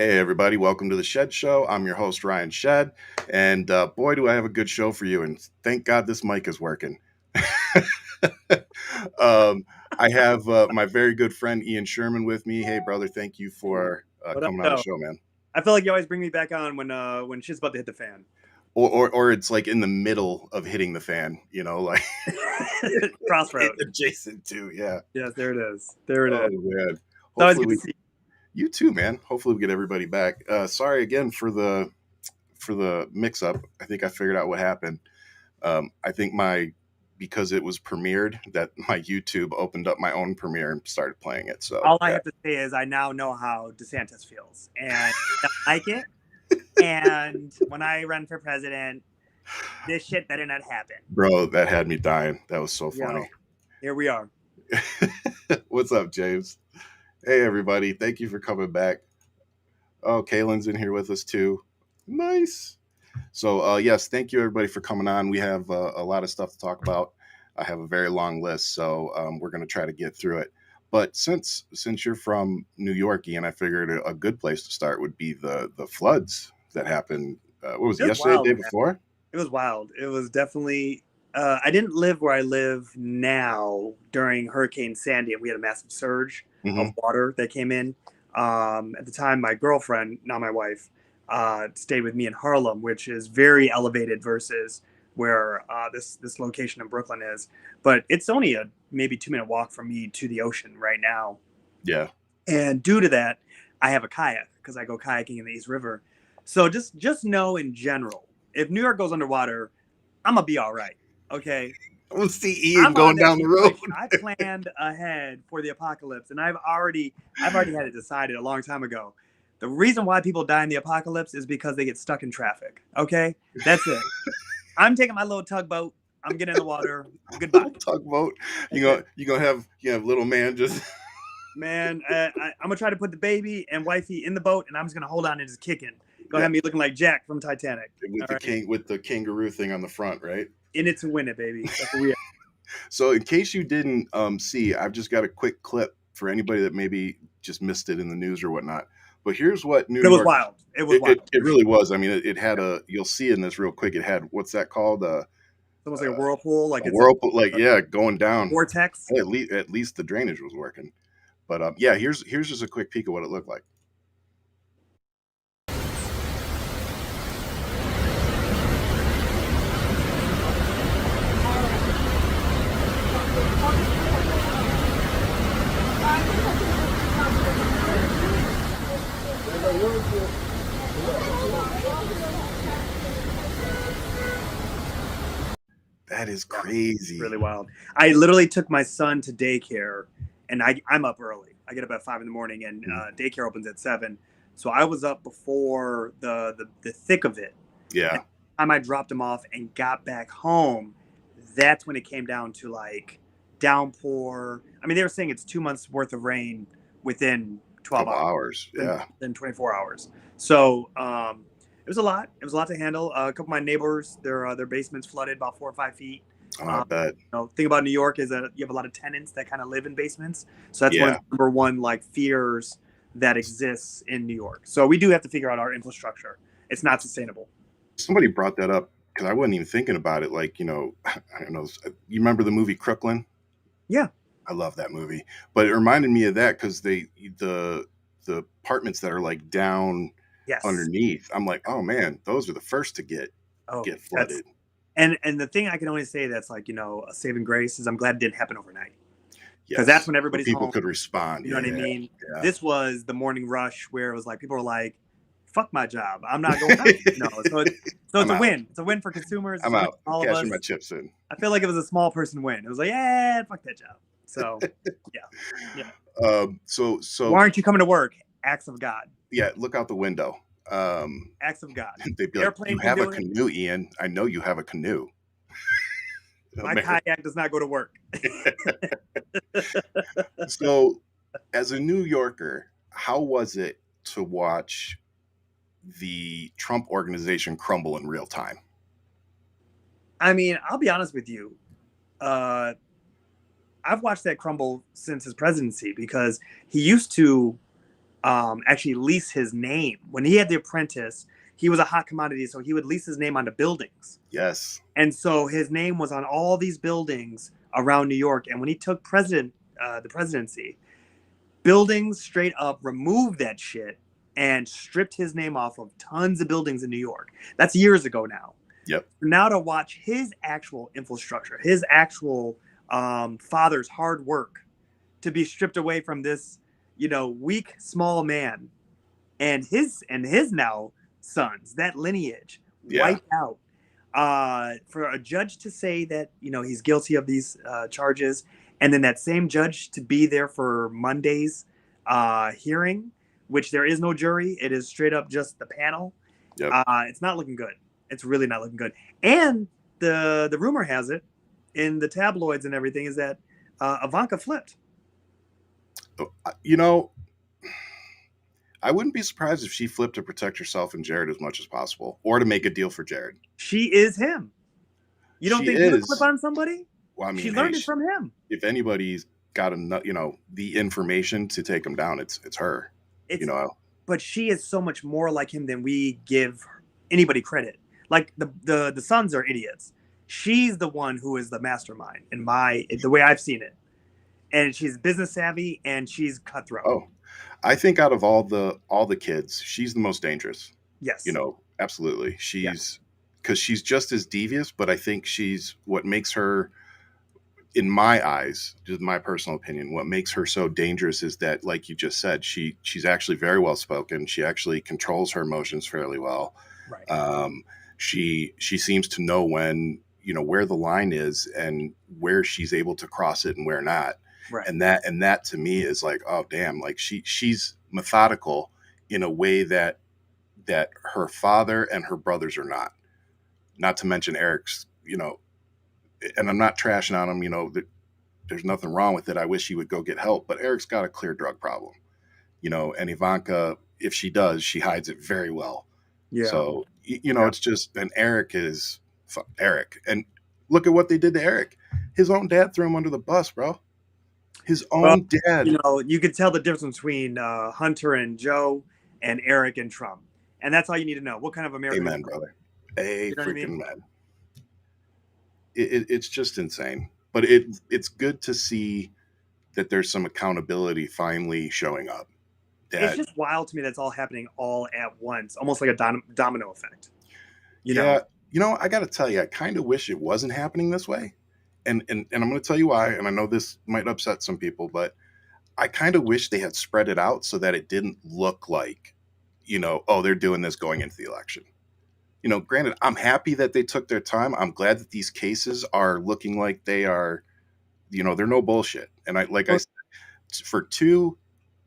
Hey, everybody, welcome to the Shead Show. I'm your host, Ryan Shead, and boy, do I have a good show for you, and thank God this mic is working. I have my very good friend, Ian Sherman, with me. Hey, brother, thank you for coming on the show, man. I feel like you always bring me back on when shit's about to hit the fan. Or it's like in the middle of hitting the fan, like Crossroads. Adjacent to, yeah. Yes, there it is. There it is. Man. It's good to see you too, man. Hopefully we get everybody back. Sorry again for the mix-up. I think I figured out what happened. I think because it was premiered, that my YouTube opened up my own premiere and started playing it. So all I have to say is I now know how DeSantis feels, and I like it. And when I run for president, this shit better not happen. Bro, that had me dying. That was so funny. Here we are. What's up, James? Hey, everybody. Thank you for coming back. Oh, Kaylin's in here with us, too. Nice. So, yes, thank you, everybody, for coming on. We have a lot of stuff to talk about. I have a very long list, so we're going to try to get through it. But since you're from New York, Ian, I figured a good place to start would be the floods that happened. What was it, yesterday, the day before? It was wild. It was definitely... I didn't live where I live now during Hurricane Sandy, and we had a massive surge of water that came in. At the time, my girlfriend, not my wife, stayed with me in Harlem, which is very elevated versus where this location in Brooklyn is. But it's only a maybe 2-minute walk from me to the ocean right now. Yeah. And due to that, I have a kayak because I go kayaking in the East River. So just know in general, if New York goes underwater, I'm going to be all right. Okay. We'll see Ian going down the road. I planned ahead for the apocalypse, and I've already had it decided a long time ago. The reason why people die in the apocalypse is because they get stuck in traffic. Okay, that's it. I'm taking my little tugboat. I'm getting in the water. Goodbye. Tugboat. You gonna have little man just. Man, I'm gonna try to put the baby and wifey in the boat, and I'm just gonna hold on and just kicking. Gonna have me looking like Jack from Titanic with the kangaroo thing on the front, right? In it to win it, baby. That's what we are. So in case you didn't see, I've just got a quick clip for anybody that maybe just missed it in the news or whatnot. But here's what New York... It was wild. It was wild. It really was. I mean, it had you'll see in this real quick, it had, what's that called? It's almost like a whirlpool. Like it's whirlpool, going down. Vortex. At least the drainage was working. But yeah, here's just a quick peek of what it looked like. That is crazy. Really wild. I literally took my son to daycare, and I'm up early. I get up at 5 a.m, and daycare opens at 7. So I was up before the thick of it. Yeah. And I dropped him off and got back home. That's when it came down to like downpour. I mean, they were saying it's 2 months worth of rain within 12 hours. Yeah. Within 24 hours. So it was a lot. It was a lot to handle. A couple of my neighbors, their basements flooded about 4 or 5 feet. I bet. Thing about New York is that you have a lot of tenants that kind of live in basements. So that's one of the number one fears that exists in New York. So we do have to figure out our infrastructure. It's not sustainable. Somebody brought that up because I wasn't even thinking about it. I don't know. You remember the movie Crooklyn? Yeah. I love that movie. But it reminded me of that because the apartments that are down underneath, I'm like, oh man, those are the first to get flooded. And the thing I can only say that's a saving grace is I'm glad it didn't happen overnight. Because that's when everybody's people home. Could respond. You know what I mean? Yeah. This was the morning rush where it was people were like, fuck my job. I'm not going out. So it's a win. It's a win for consumers. I'm out. All cashing my chips in. I feel like it was a small person win. It was like, yeah, fuck that job. So yeah. So why aren't you coming to work? Acts of God. Yeah, look out the window. Acts of God. They'd be like, you have a canoe, Ian. I know you have a canoe. My kayak does not go to work. So, as a New Yorker, how was it to watch the Trump organization crumble in real time? I mean, I'll be honest with you. I've watched that crumble since his presidency because he used to actually lease his name. When he had The Apprentice, he was a hot commodity, so he would lease his name onto buildings. Yes. And so his name was on all these buildings around New York. And when he took the presidency, buildings straight up removed that shit and stripped his name off of tons of buildings in New York. That's years ago now. Yep. Now to watch his actual infrastructure, his actual father's hard work to be stripped away from this, weak, small man and his now sons, that lineage wiped out. For a judge to say that, he's guilty of these charges, and then that same judge to be there for Monday's hearing, which there is no jury. It is straight up just the panel. Yep. It's not looking good. It's really not looking good. And the rumor has it in the tabloids and everything is that Ivanka flipped. I wouldn't be surprised if she flipped to protect herself and Jared as much as possible, or to make a deal for Jared. She is him. You don't think she would flip on somebody? Well, I mean, she learned it from him. If anybody's got the information to take him down, it's her. But she is so much more like him than we give anybody credit. Like the sons are idiots. She's the one who is the mastermind in the way I've seen it. And she's business savvy and she's cutthroat. Oh, I think out of all the kids, she's the most dangerous. Yes. Absolutely. Because she's just as devious, but I think she's what makes her, in my eyes, just my personal opinion, what makes her so dangerous is that, like you just said, she's actually very well spoken. She actually controls her emotions fairly well. Right. She seems to know when, where the line is and where she's able to cross it and where not. Right. And that to me is like, oh damn, like she's methodical in a way that her father and her brothers are not. Not to mention Eric's, and I'm not trashing on him, there's nothing wrong with it. I wish he would go get help, but Eric's got a clear drug problem, and Ivanka, if she does, she hides it very well. Yeah. So, it's just, and Eric is Eric. And look at what they did to Eric. His own dad threw him under the bus, bro. His own dad. You could tell the difference between Hunter and Joe and Eric and Trump. And that's all you need to know. What kind of American? Amen, brother. Freaking man. It's just insane. But it's good to see that there's some accountability finally showing up. It's just wild to me that's all happening all at once, almost like a domino effect. I got to tell you, I kind of wish it wasn't happening this way. And I'm going to tell you why, and I know this might upset some people, but I kind of wish they had spread it out so that it didn't look like, they're doing this going into the election. Granted, I'm happy that they took their time. I'm glad that these cases are looking like they are, they're no bullshit. And I said, for two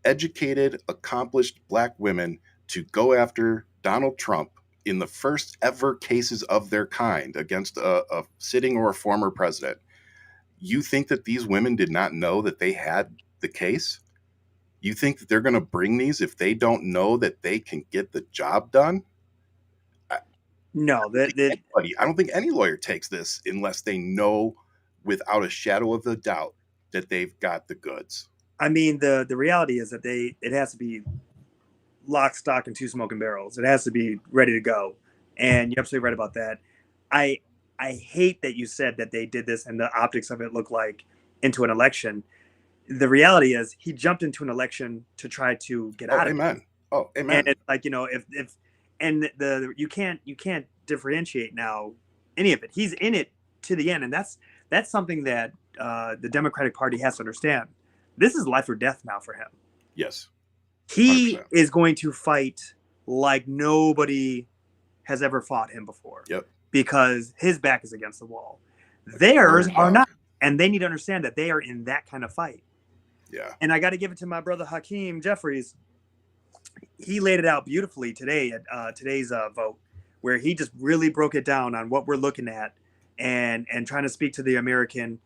educated, accomplished Black women to go after Donald Trump in the first ever cases of their kind against a sitting or a former president, you think that these women did not know that they had the case? You think that they're going to bring these if they don't know that they can get the job done? No, I don't think any lawyer takes this unless they know without a shadow of a doubt that they've got the goods. I mean, the reality is that it has to be lock, stock, and two smoking barrels. It has to be ready to go. And you're absolutely right about that. I hate that you said that they did this and the optics of it look like into an election. The reality is he jumped into an election to try to get out of it. Oh, amen. And it's like, you can't differentiate now any of it. He's in it to the end. And that's something that the Democratic Party has to understand. This is life or death now for him. Yes. He is going to fight like nobody has ever fought him before. Yep. Because his back is against the wall. Theirs are not. And they need to understand that they are in that kind of fight. Yeah. And I got to give it to my brother Hakeem Jeffries. He laid it out beautifully today at today's vote, where he just really broke it down on what we're looking at and trying to speak to the American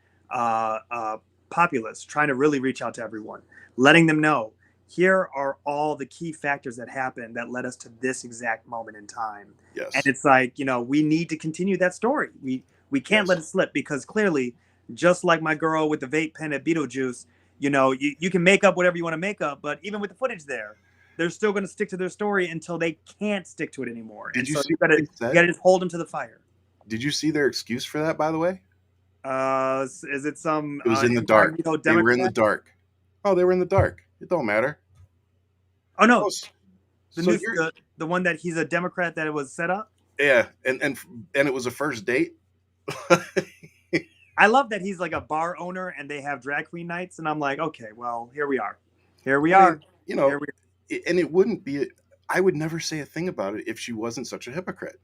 populace, trying to really reach out to everyone, letting them know here are all the key factors that happened that led us to this exact moment in time. Yes. And it's like, we need to continue that story. We can't let it slip, because clearly, just like my girl with the vape pen at Beetlejuice, you can make up whatever you want to make up, but even with the footage there, they're still going to stick to their story until they can't stick to it anymore. Did And you so see you what they said? got to just hold them to the fire. Did you see their excuse for that, by the way? Is it some It was in the dark. incognito They were in the Democrat? dark. Oh, they were in the dark. It don't matter. Oh no, Oh, so you're the one that he's a Democrat that it was set up. yeah, and it was a first date. I love that he's like a bar owner and they have drag queen nights, and I'm like, okay, well, here we are. Here we I are. mean, you know, and it wouldn't be. I would never say a thing about it if she wasn't such a hypocrite.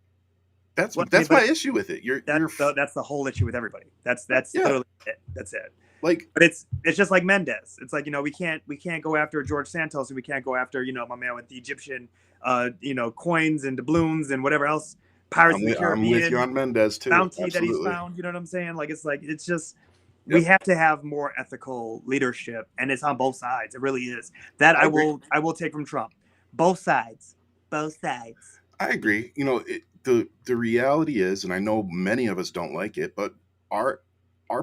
That's my issue with it. That's the whole issue with everybody. That's yeah. literally it. That's it. Like, but it's just like Mendez. It's like, you know, we can't go after George Santos, and we can't go after, you know, my man with the Egyptian, you know, coins and doubloons and whatever else. Pirates of the Caribbean. I'm with you on Mendez too. Bounty Absolutely. that he's found. You know what I'm saying? Like it's just we have to have more ethical leadership, and it's on both sides. It really is. That I will take from Trump. Both sides. Both sides. I agree. You know, the reality is, and I know many of us don't like it, but our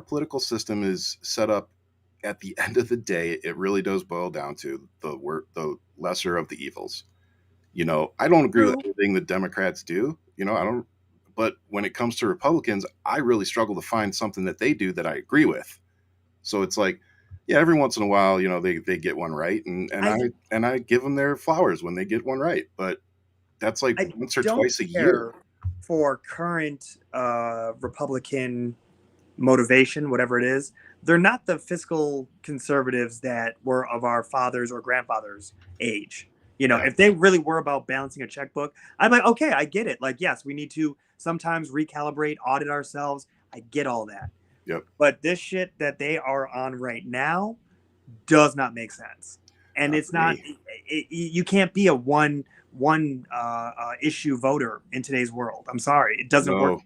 political system is set up. At the end of the day, it really does boil down to the lesser of the evils. You know, I don't agree with everything the Democrats do. You know, I don't. But when it comes to Republicans, I really struggle to find something that they do that I agree with. So it's like, yeah, every once in a while, you know, they get one right, and I give them their flowers when they get one right. But that's like once or twice a year. For current Republican motivation, whatever it is, they're not the fiscal conservatives that were of our fathers or grandfathers' age. You know, if they really were about balancing a checkbook, I'm like, okay, I get it. Like, yes, we need to sometimes recalibrate, audit ourselves. I get all that. Yep. But this shit that they are on right now does not make sense. And it's not, you can't be a one issue voter in today's world. I'm sorry. It doesn't work.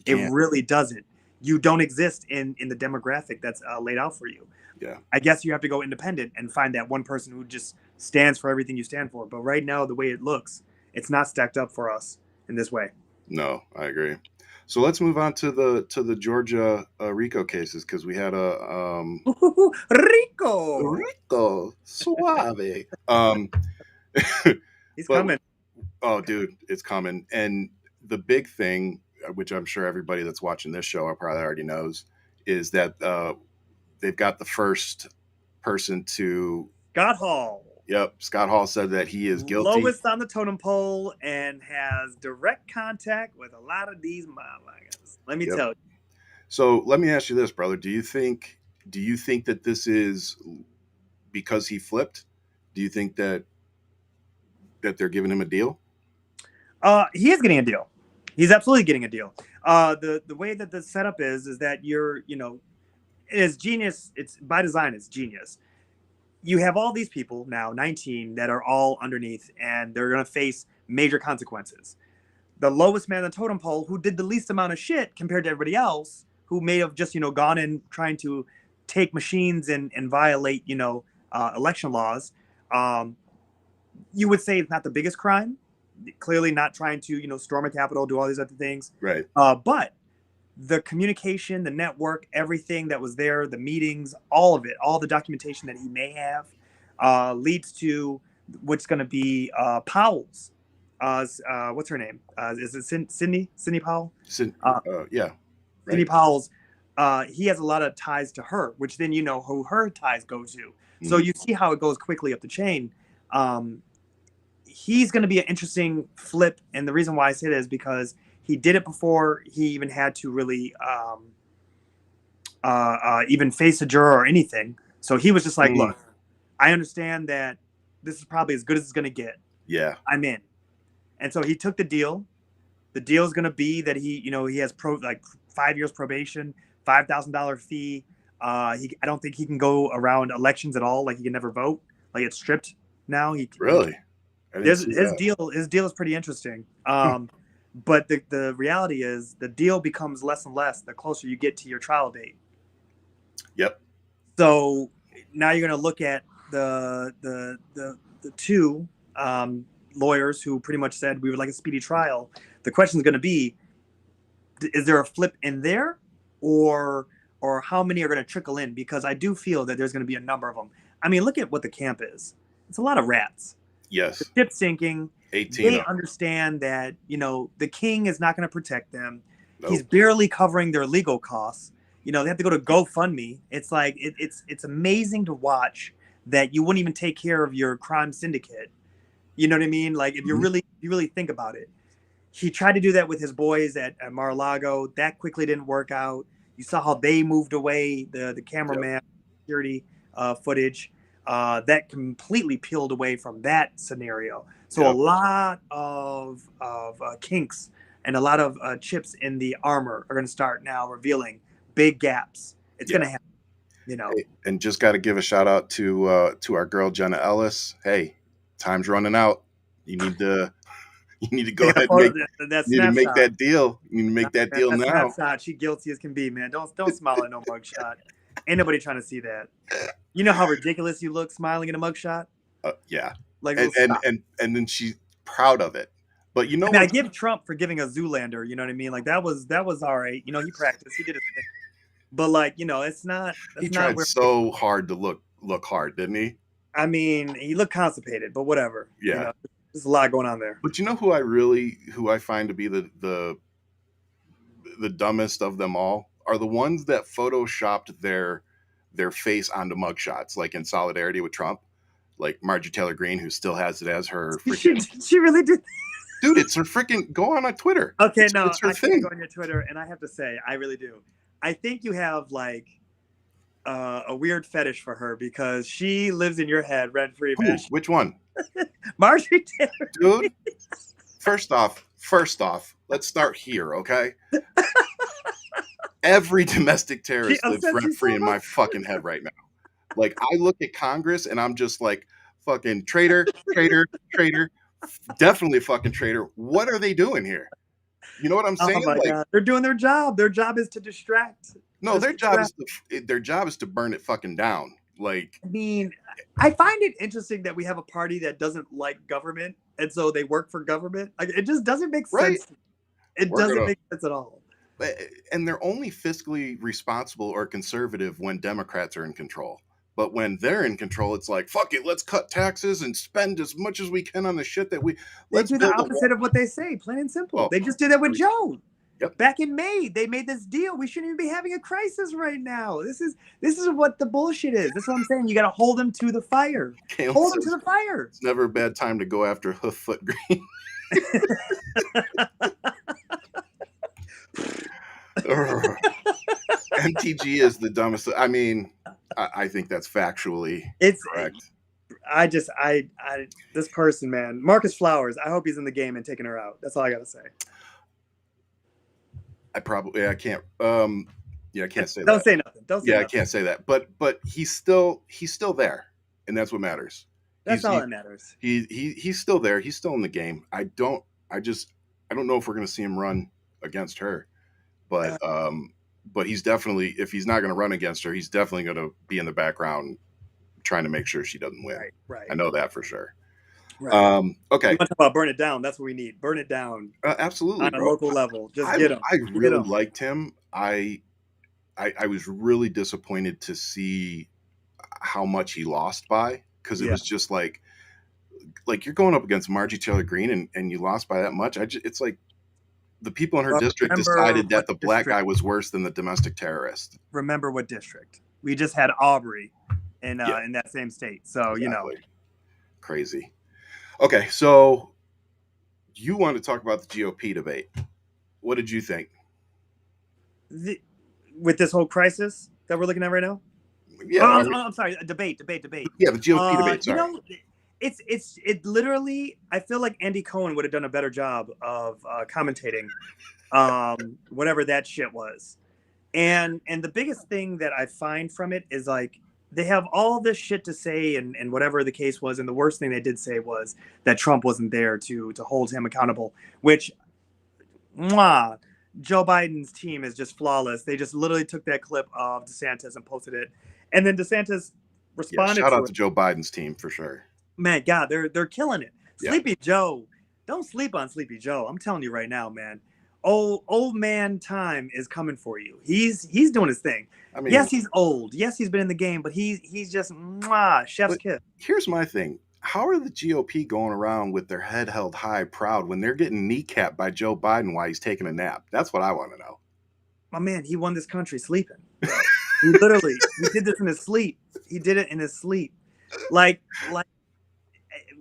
It really doesn't. You don't exist in the demographic that's laid out for you. Yeah. I guess you have to go independent and find that one person who just stands for everything you stand for. But right now, the way it looks, it's not stacked up for us in this way. No, I agree. So let's move on to the Georgia Rico cases, because we had a Rico suave. He's coming. Oh, dude, it's coming. And the big thing, which I'm sure everybody that's watching this show probably already knows, is that they've got the first person to Scott Hall. Yep, Scott Hall said that he is guilty. Lowest on the totem pole and has direct contact with a lot of these motherfuckers. Let me tell you. So let me ask you this, brother. Do you think that this is because he flipped? Do you think that they're giving him a deal? He is getting a deal. He's absolutely getting a deal. The way that the setup is that it's genius. It's by design. It's genius. You have all these people now, 19, that are all underneath, and they're going to face major consequences. The lowest man on the totem pole, who did the least amount of shit compared to everybody else, who may have just, gone in trying to take machines and violate, election laws. You would say it's not the biggest crime. Clearly not trying to, storm a Capitol, do all these other things. Right. But the communication, the network, everything that was there, the meetings, all of it, all the documentation that he may have, leads to what's going to be Powell's. What's her name? Is it Sidney Powell? Yeah. Right. Sidney Powell's. He has a lot of ties to her, which then who her ties go to. Mm-hmm. So you see how it goes quickly up the chain. He's going to be an interesting flip, and the reason why I say that is because he did it before he even had to really even face a juror or anything. So he was just like, look, I understand that this is probably as good as it's going to get. Yeah. I'm in. And so he took the deal. The deal is going to be that he has 5 years probation, $5,000 fee. I don't think he can go around elections at all. Like, he can never vote. Like, it's stripped now. Really? His deal is pretty interesting. But the reality is the deal becomes less and less the closer you get to your trial date. Yep. So now you're going to look at the two lawyers who pretty much said we would like a speedy trial. The question is going to be, is there a flip in there, or how many are going to trickle in? Because I do feel that there's going to be a number of them. I mean, look at what the camp is. It's a lot of rats. Yes. ship sinking. 18 They of them. understand that, the king is not going to protect them. He's Nope. barely covering their legal costs. They have to go to GoFundMe. It's like it's amazing to watch that you wouldn't even take care of your crime syndicate. You know what I mean? Like if you really think about it. He tried to do that with his boys at Mar-a-Lago. That quickly didn't work out. You saw how they moved away, the cameraman, security footage. That completely peeled away from that scenario. So a lot of kinks and a lot of chips in the armor are going to start now revealing big gaps. It's going to happen. Hey, and just got to give a shout out to our girl Jenna Ellis. Hey, time's running out. You need to go ahead and make that deal. You need to make that deal now. Snapshot. She guilty as can be, man. Don't smile at no mugshot. Ain't nobody trying to see that. You know how ridiculous you look smiling in a mugshot? Yeah. Like and then she's proud of it. But you know what? I give Trump for giving a Zoolander, you know what I mean? Like that was all right. He practiced, he did his thing. But like, it's not. He tried so hard to look hard, didn't he? I mean, he looked constipated, but whatever. Yeah. There's a lot going on there. But you know who I find to be the dumbest of them all are the ones that photoshopped their face onto mugshots, like in solidarity with Trump, like Marjorie Taylor Greene, who still has it as her. She really did. Dude, it's her freaking. Go on Twitter. Okay, it's her thing. Can't go on your Twitter, and I have to say, I really do. I think you have like a weird fetish for her because she lives in your head rent free, man. Which one? Marjorie Taylor. Dude, first off, let's start here, okay? Every domestic terrorist lives rent free in my fucking head right now. Like, I look at Congress and I'm just like, fucking traitor, definitely fucking traitor. What are they doing here? You know what I'm saying? Oh my God. They're doing their job. Their job is to distract. No, their job is to burn it fucking down. Like, I mean, I find it interesting that we have a party that doesn't like government, and so they work for government. Like, it just doesn't make sense. It doesn't make sense at all. And they're only fiscally responsible or conservative when Democrats are in control. But when they're in control, it's like, fuck it, let's cut taxes and spend as much as we can on the shit that let's do the opposite of what they say, plain and simple. They just did that with Joe. Yep. Back in May, they made this deal. We shouldn't even be having a crisis right now. This is what the bullshit is. That's what I'm saying. You got to hold them to the fire. Hold them to the fire. It's never a bad time to go after Hooffoot Green. MTG is the dumbest. I mean, I think that's factually correct. This person, man, Marcus Flowers. I hope he's in the game and taking her out. That's all I got to say. I can't. I can't say that. Don't say nothing. I can't say that. But he's still there, and that's what matters. That's all that matters. He's still there. He's still in the game. I don't know if we're going to see him run against her, but he's definitely, if he's not going to run against her, he's definitely going to be in the background trying to make sure she doesn't win. Right. I know that for sure. Right. Okay. You want to talk about burn it down? That's what we need. Burn it down. Absolutely. On a local level. Just get him. I really liked him. I was really disappointed to see how much he lost by, because it was just like you're going up against Marjorie Taylor Greene and you lost by that much. It's like the people in her district decided that the black guy was worse than the domestic terrorist. Remember what district? We just had Aubrey in that same state. So, Crazy. Okay, so you want to talk about the GOP debate. What did you think? With this whole crisis that we're looking at right now? Yeah. I'm sorry. Debate. Yeah, the GOP debate. Sorry. It literally, I feel like Andy Cohen would have done a better job of commentating whatever that shit was. And the biggest thing that I find from it is like, they have all this shit to say and whatever the case was. And the worst thing they did say was that Trump wasn't there to hold him accountable, which, Joe Biden's team is just flawless. They just literally took that clip of DeSantis and posted it. And then DeSantis responded. Shout out to Joe Biden's team for sure. Man, God, they're killing it. Yeah. Sleepy Joe. Don't sleep on Sleepy Joe. I'm telling you right now, man. Old man time is coming for you. He's doing his thing. I mean, yes, he's old. Yes, he's been in the game, but he's just chef's kiss. Here's my thing. how are the GOP going around with their head held high, proud, when they're getting kneecapped by Joe Biden while he's taking a nap? That's what I want to know. My man, he won this country sleeping, bro. He did this in his sleep. He did it in his sleep. Like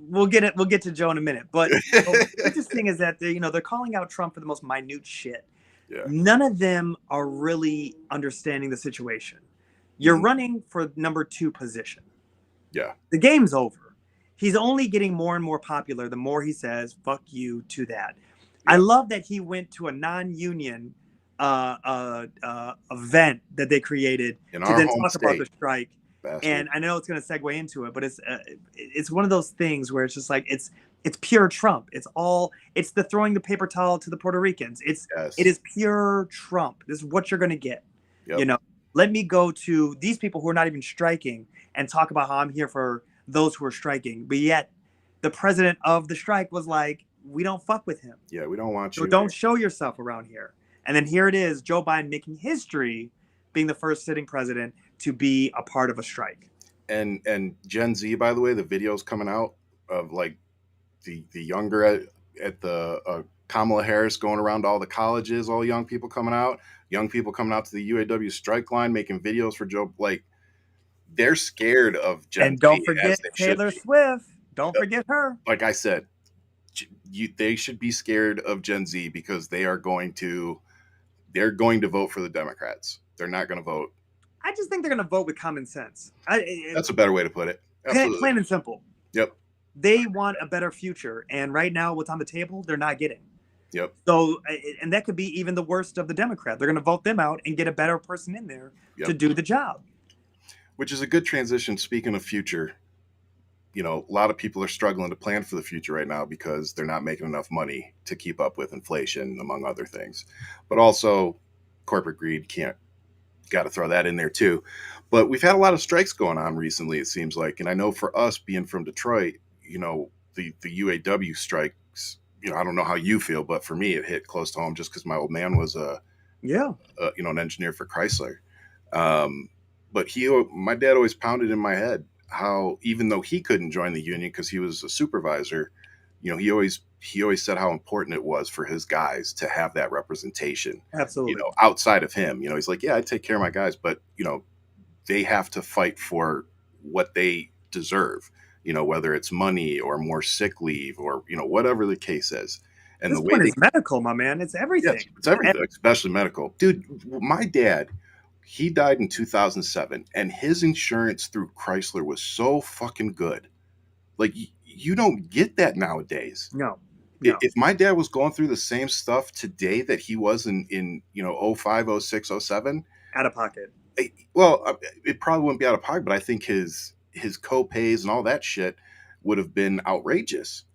we'll get to Joe in a minute. But the interesting is that they're calling out Trump for the most minute shit. Yeah. None of them are really understanding the situation. You're running for number 2 position. Yeah. The game's over. He's only getting more and more popular the more he says "fuck you" to that. Yeah. I love that he went to a non-union event that they created in to our then home talk state. about the strike. Bastard. And I know it's going to segue into it, but it's one of those things where it's just like it's pure Trump. It's the throwing the paper towel to the Puerto Ricans. It is pure Trump. This is what you're going to get. Yep. Let me go to these people who are not even striking and talk about how I'm here for those who are striking. But yet the president of the strike was like, we don't fuck with him. Yeah, we don't want you. So don't show yourself around here. And then here it is, Joe Biden making history, being the first sitting president to be a part of a strike. And Gen Z, by the way, the videos coming out of like the younger at the Kamala Harris going around to all the colleges, all young people coming out to the UAW strike line, making videos for Joe. Like, they're scared of Gen Z. And don't forget Taylor Swift. Don't forget her. Like I said, they should be scared of Gen Z because they're going to vote for the Democrats. They're not going to vote. I just think they're going to vote with common sense. That's a better way to put it. Absolutely. Plain and simple. Yep. They want a better future, and right now, what's on the table, they're not getting. Yep. So, and that could be even the worst of the Democrat. They're going to vote them out and get a better person in there to do the job. Which is a good transition. Speaking of future, a lot of people are struggling to plan for the future right now because they're not making enough money to keep up with inflation, among other things. But also, corporate greed got to throw that in there too. But we've had a lot of strikes going on recently, it seems like. And I know for us being from Detroit, the UAW strikes, I don't know how you feel, but for me, it hit close to home just because my old man was an engineer for Chrysler. But my dad always pounded in my head how, even though he couldn't join the union because he was a supervisor, he always said how important it was for his guys to have that representation. Absolutely. Outside of him, he's like, yeah, I take care of my guys, but they have to fight for what they deserve, whether it's money or more sick leave or, whatever the case is. And this one is medical, my man. It's everything. Yes, it's everything, especially medical. Dude, my dad, he died in 2007 and his insurance through Chrysler was so fucking good. Like, you don't get that nowadays. No. If my dad was going through the same stuff today that he was in 05, 06, 07. Out of pocket. Well, it probably wouldn't be out of pocket, but I think his co-pays and all that shit would have been outrageous.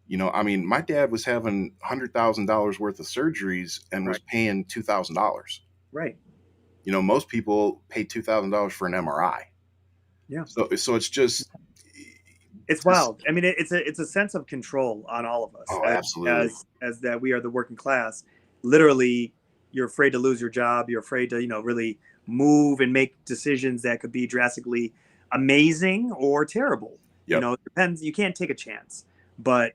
My dad was having $100,000 worth of surgeries and was paying $2,000. Right. Most people pay $2,000 for an MRI. Yeah. So it's just. It's wild. I mean, it's a sense of control on all of us. Oh, absolutely. As that we are the working class. Literally, you're afraid to lose your job. You're afraid to, really move and make decisions that could be drastically amazing or terrible. Yep. It depends. You can't take a chance. But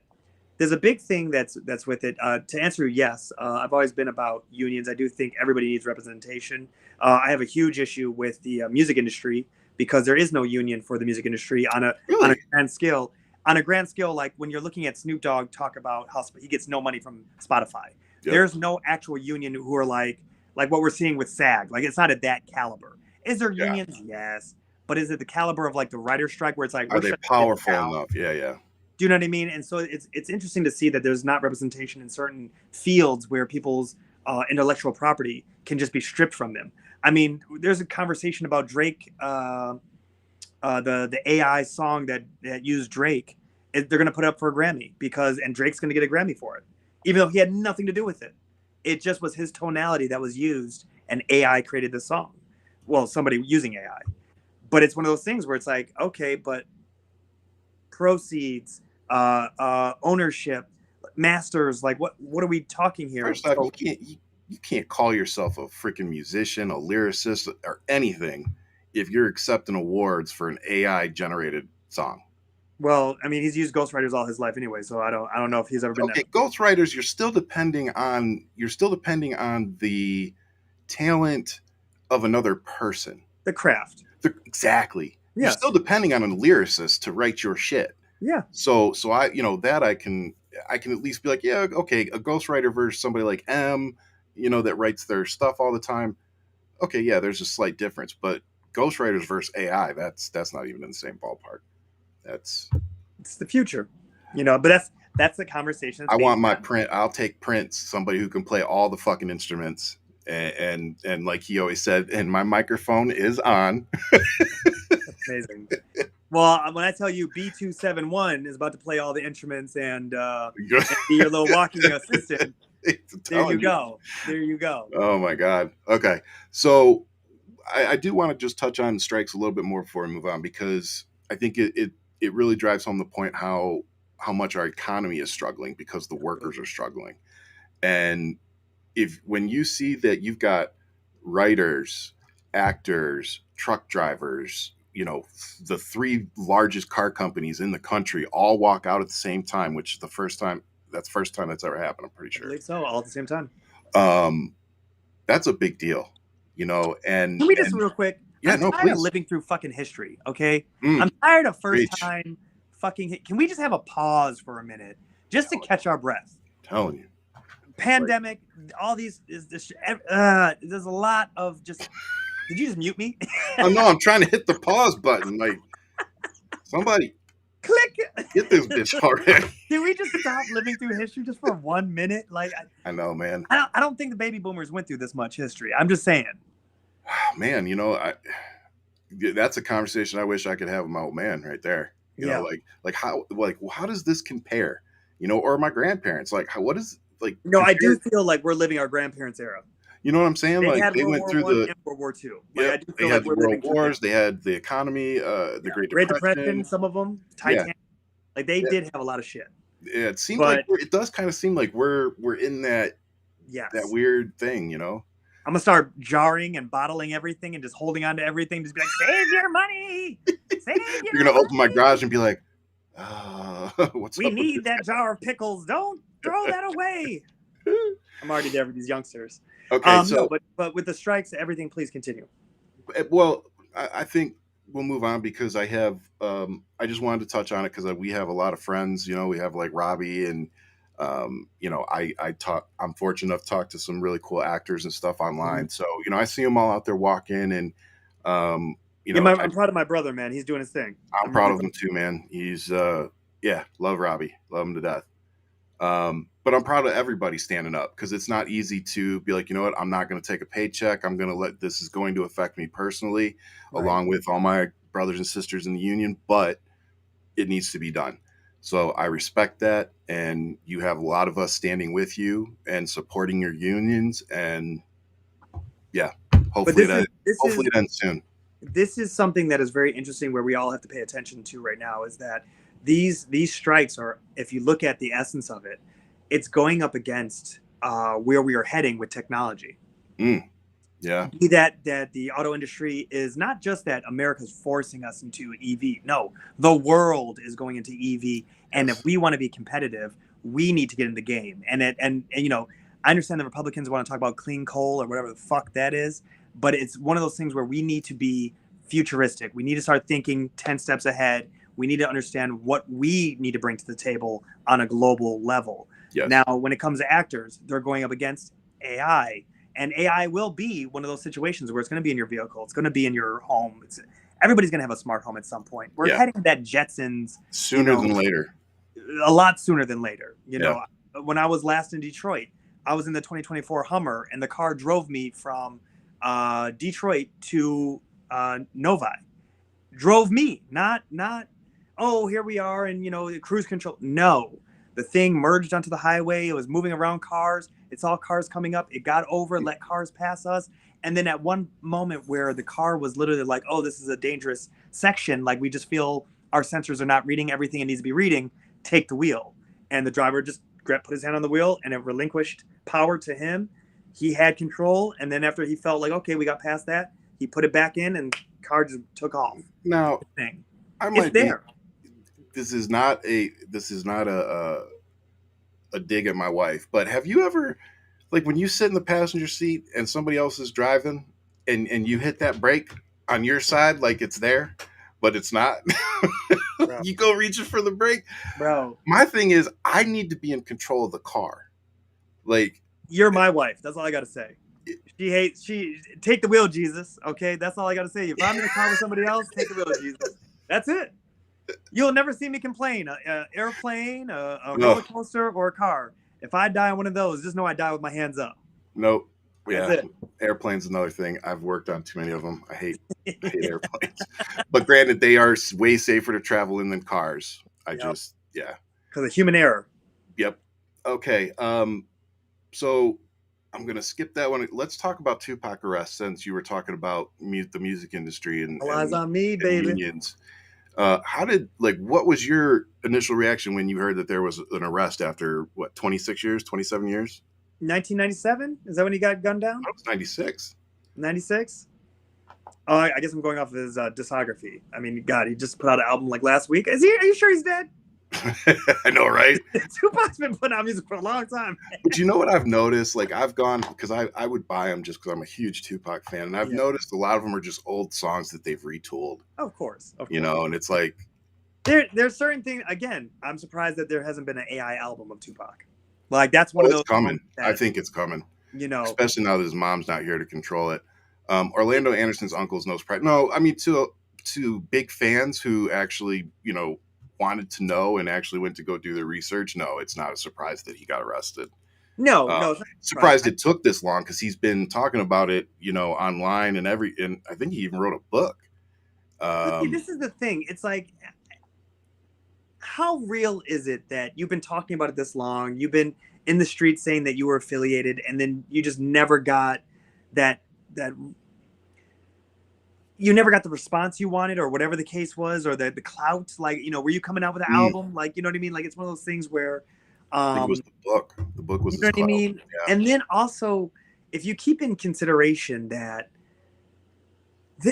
there's a big thing that's with it. To answer yes, I've always been about unions. I do think everybody needs representation. I have a huge issue with the music industry because there is no union for the music industry on a grand scale. On a grand scale, like when you're looking at Snoop Dogg talk about how he gets no money from Spotify. Yep. There's no actual union who are like what we're seeing with SAG. Like, it's not at that caliber. Is there unions? Yes. But is it the caliber of like the writer's strike where it's like, are they powerful enough? Yeah. Do you know what I mean? And so it's interesting to see that there's not representation in certain fields where people's intellectual property can just be stripped from them. I mean, there's a conversation about Drake, the AI song that used Drake. They're going to put it up for a Grammy and Drake's going to get a Grammy for it, even though he had nothing to do with it. It just was his tonality that was used, and AI created the song. Well, somebody using AI. But it's one of those things where it's like, okay, but proceeds, ownership, masters, like what are we talking here? First off, you can't call yourself a freaking musician, a lyricist, or anything if you're accepting awards for an AI generated song. Well, I mean, he's used ghostwriters all his life anyway, so I don't know if he's ever been Okay, that. ghostwriters, you're still depending on the talent of another person. The craft. Exactly. You're Yes. still depending on a lyricist to write your shit. Yeah. So I, that I can at least be like, yeah, okay, a ghostwriter versus somebody like M, that writes their stuff all the time. Okay, yeah, there's a slight difference, but ghostwriters versus AI, that's not even in the same ballpark. That's It's the future, but that's the conversation. I want my print. I'll take Prince, somebody who can play all the fucking instruments, and like he always said, and my microphone is on. That's amazing. Well, when I tell you B271 is about to play all the instruments and be your little walking assistant, there you go. There you go. Oh my God. Okay, so I do want to just touch on strikes a little bit more before we move on, because I think it really drives home the point how much our economy is struggling because the workers are struggling. And when you see that you've got writers, actors, truck drivers, the three largest car companies in the country all walk out at the same time, which is the first time that's ever happened, I'm pretty sure. I believe so, all at the same time. That's a big deal, and can we just real quick? Yeah, I'm tired of living through fucking history, okay? I'm tired of first time fucking. Can we just have a pause for a minute just to catch our breath? Telling you. Pandemic, all these there's a lot of just. Did you just mute me? Oh no, I'm trying to hit the pause button. Like, somebody click. Get this bitch already. Can we just stop living through history just for 1 minute? Like, I know, man. I don't think the baby boomers went through this much history. I'm just saying. Man, that's a conversation I wish I could have with my old man right there. You know, how does this compare? Or my grandparents, what is I do feel like we're living our grandparents' era. You know what I'm saying? They went through World War II. Yeah, they had the World Wars. They had the economy, the Great Depression. Some of them, Titanic. Like they did have a lot of shit. Yeah, it seems like it does kind of seem like we're in that that weird thing, I'm gonna start jarring and bottling everything and just holding on to everything. Just be like, save your money. You're gonna open my garage and be like, we need that jar of pickles. Don't throw that away. I'm already there with these youngsters. Okay, so but with the strikes, everything, please continue. Well, I think we'll move on because I have I just wanted to touch on it because we have a lot of friends. We have like Robbie and I'm fortunate enough to talk to some really cool actors and stuff online. So I see them all out there walking and I'm proud of my brother, man. He's doing his thing. I'm proud of him too, man. He's love Robbie, love him to death. But I'm proud of everybody standing up because it's not easy to be like, what, I'm not going to take a paycheck. I'm going to this is going to affect me personally, along with all my brothers and sisters in the union, but it needs to be done. So I respect that. And you have a lot of us standing with you and supporting your unions. And hopefully it ends soon. This is something that is very interesting where we all have to pay attention to right now is that these strikes are, if you look at the essence of it, it's going up against where we are heading with technology. Yeah. That the auto industry is not just that America's forcing us into EV. No, the world is going into EV. And if we want to be competitive, we need to get in the game. And I understand the Republicans want to talk about clean coal or whatever the fuck that is. But it's one of those things where we need to be futuristic. We need to start thinking 10 steps ahead. We need to understand what we need to bring to the table on a global level. Yes. Now, when it comes to actors, they're going up against AI. And AI will be one of those situations where it's going to be in your vehicle. It's going to be in your home. Everybody's going to have a smart home at some point. We're heading to that Jetsons. Sooner than later. A lot sooner than later. When I was last in Detroit, I was in the 2024 Hummer, and the car drove me from Detroit to Novi. Drove me, not, oh, here we are, and, cruise control. No. The thing merged onto the highway. It was moving around cars. It's all cars coming up. It got over, let cars pass us. And then at one moment where the car was literally like, oh, this is a dangerous section. Like we just feel our sensors are not reading everything it needs to be reading. Take the wheel. And the driver just put his hand on the wheel and it relinquished power to him. He had control. And then after he felt like, okay, we got past that, he put it back in and car just took off. Now, thing. I might this is not a dig at my wife, but have you ever, like, when you sit in the passenger seat and somebody else is driving and you hit that brake on your side like it's there, but it's not? Bro. You go reaching for the brake. Bro, My thing is, I need to be in control of the car. Like, you're my wife. That's all I got to say. She take the wheel, Jesus. Okay, that's all I got to say. If I'm in a car with somebody else, take the wheel, Jesus. That's it. You'll never see me complain. A airplane, a roller coaster, or a car. If I die on one of those, just know I die with my hands up. nope. That's Yeah, it. airplanes another thing. I've worked on too many of them. I hate airplanes. But granted, they are way safer to travel in than cars. Because of human error. Yep. Okay. So I'm gonna skip that one. Let's talk about Tupac Arrest, since you were talking about the music industry and, All eyes on me, and baby. unions. What was your initial reaction when you heard that there was an arrest after 26 years, 27 years? 1997? Is that when he got gunned down? That was 96. 96? Oh, I guess I'm going off of his discography. I mean, God, he just put out an album like last week. Are you sure he's dead? I know, right? Tupac's been putting out music for a long time. But you know what I've noticed? Like, I've gone, because I would buy them just because I'm a huge Tupac fan, and I've noticed a lot of them are just old songs that they've retooled. Of course. You know, and it's like there's certain things. Again, I'm surprised that there hasn't been an AI album of Tupac. Like, that's one of those. It's coming. I think it's coming. You know, especially now that his mom's not here to control it. Orlando Anderson's uncle's no surprise. No, I mean, to big fans who actually, wanted to know and actually went to go do the research. No, it's not a surprise that he got arrested. No, surprised it took this long, because he's been talking about it, online and I think he even wrote a book. This is the thing. It's like, how real is it that you've been talking about it this long? You've been in the streets saying that you were affiliated, and then you just never got that you never got the response you wanted, or whatever the case was, or the clout. Like, were you coming out with an album? Like, you know what I mean? Like, it's one of those things where I think it was the book. The book was, you know what I mean? Yeah. And then also, if you keep in consideration that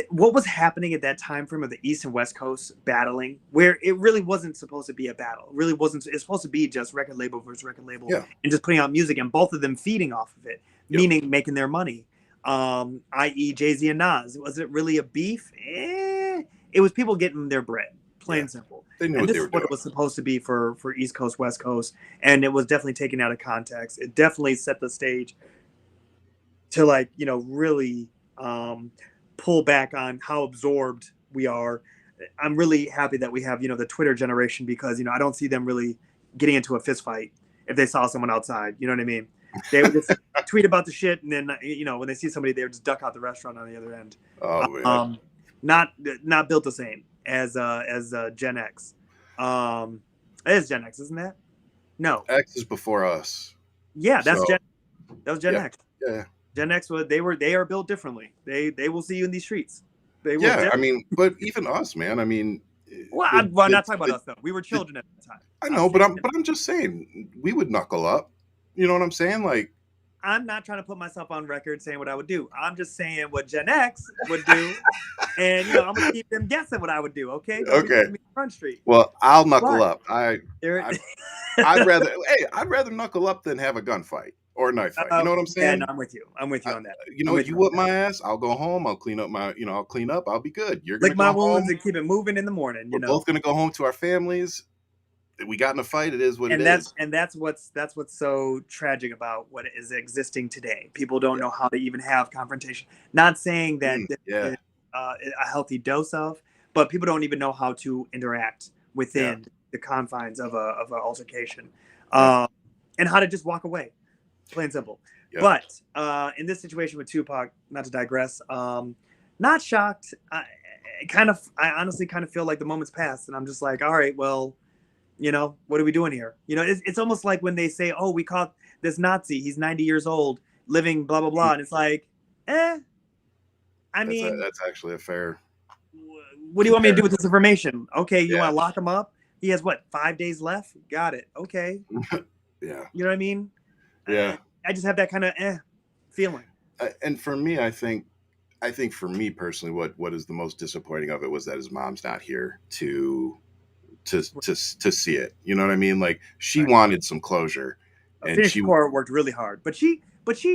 what was happening at that time frame of the East and West Coast battling, where it really wasn't supposed to be a battle. It really wasn't. It's supposed to be just record label versus record label, and just putting out music, and both of them feeding off of it, meaning making their money. I.e. Jay-Z and Nas. Was it really a beef? It was people getting their bread, plain and simple. They knew and this is what it was supposed to be for East Coast, West Coast, and it was definitely taken out of context. It definitely set the stage to, like, really pull back on how absorbed we are. I'm really happy that we have, the Twitter generation, because, I don't see them really getting into a fist fight if they saw someone outside. You know what I mean? They would just tweet about the shit, and then, when they see somebody, they would just duck out the restaurant on the other end. Oh, man. Not built the same as Gen X. It is Gen X, isn't that? No. X is before us. Yeah, that was Gen X. Yeah. Gen X, they are built differently. They will see you in these streets. They will. Yeah, I mean, but even us, man. I mean, well, I'm not talking about us though. We were children at the time. I know, but I'm just saying, we would knuckle up. You know what I'm saying? Like, I'm not trying to put myself on record saying what I would do. I'm just saying what Gen X would do, and I'm gonna keep them guessing what I would do. Okay. Okay. Front Street. Well, I'll knuckle up. I'd rather knuckle up than have a gunfight or a knife fight. You know what I'm saying? Yeah, no, I'm with you on that. You whip my ass, I'll go home. I'll clean up I'll clean up. I'll be good. You're gonna lick my wounds and keep it moving in the morning. We're both gonna go home to our families. We got in a fight. It is what it is. And that's what's so tragic about what is existing today. People don't know how to even have confrontation. Not saying that a healthy dose of, but people don't even know how to interact within the confines of a altercation, and how to just walk away, plain and simple. Yeah. But in this situation with Tupac, not to digress, not shocked. I honestly kind of feel like the moment's passed, and I'm just like, all right, well, what are we doing here? It's almost like when they say, oh, we caught this Nazi, he's 90 years old, living blah blah blah, and it's like, I mean, that's actually a fair. What do you want me to do with this information? Okay, you want to lock him up? He has 5 days left? Got it. Okay. Yeah. You know what I mean? Yeah. I just have that kind of feeling. And for me, I think for me personally, what is the most disappointing of it was that his mom's not here to to see it. You know what I mean? Like she wanted some closure, and Phoenix Court worked really hard, but she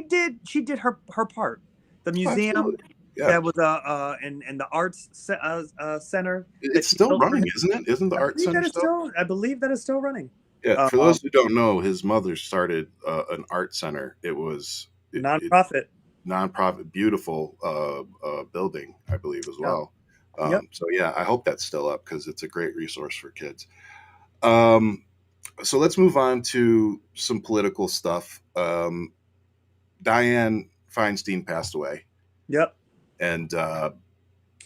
did her part. The museum that was and the arts center. It's still running, isn't it? Isn't the art center still? I believe that is still running. Yeah. For those who don't know, his mother started an art center. It was nonprofit, beautiful building, I believe, as well. So yeah, I hope that's still up because it's a great resource for kids. So let's move on to some political stuff. Dianne Feinstein passed away. Yep. And that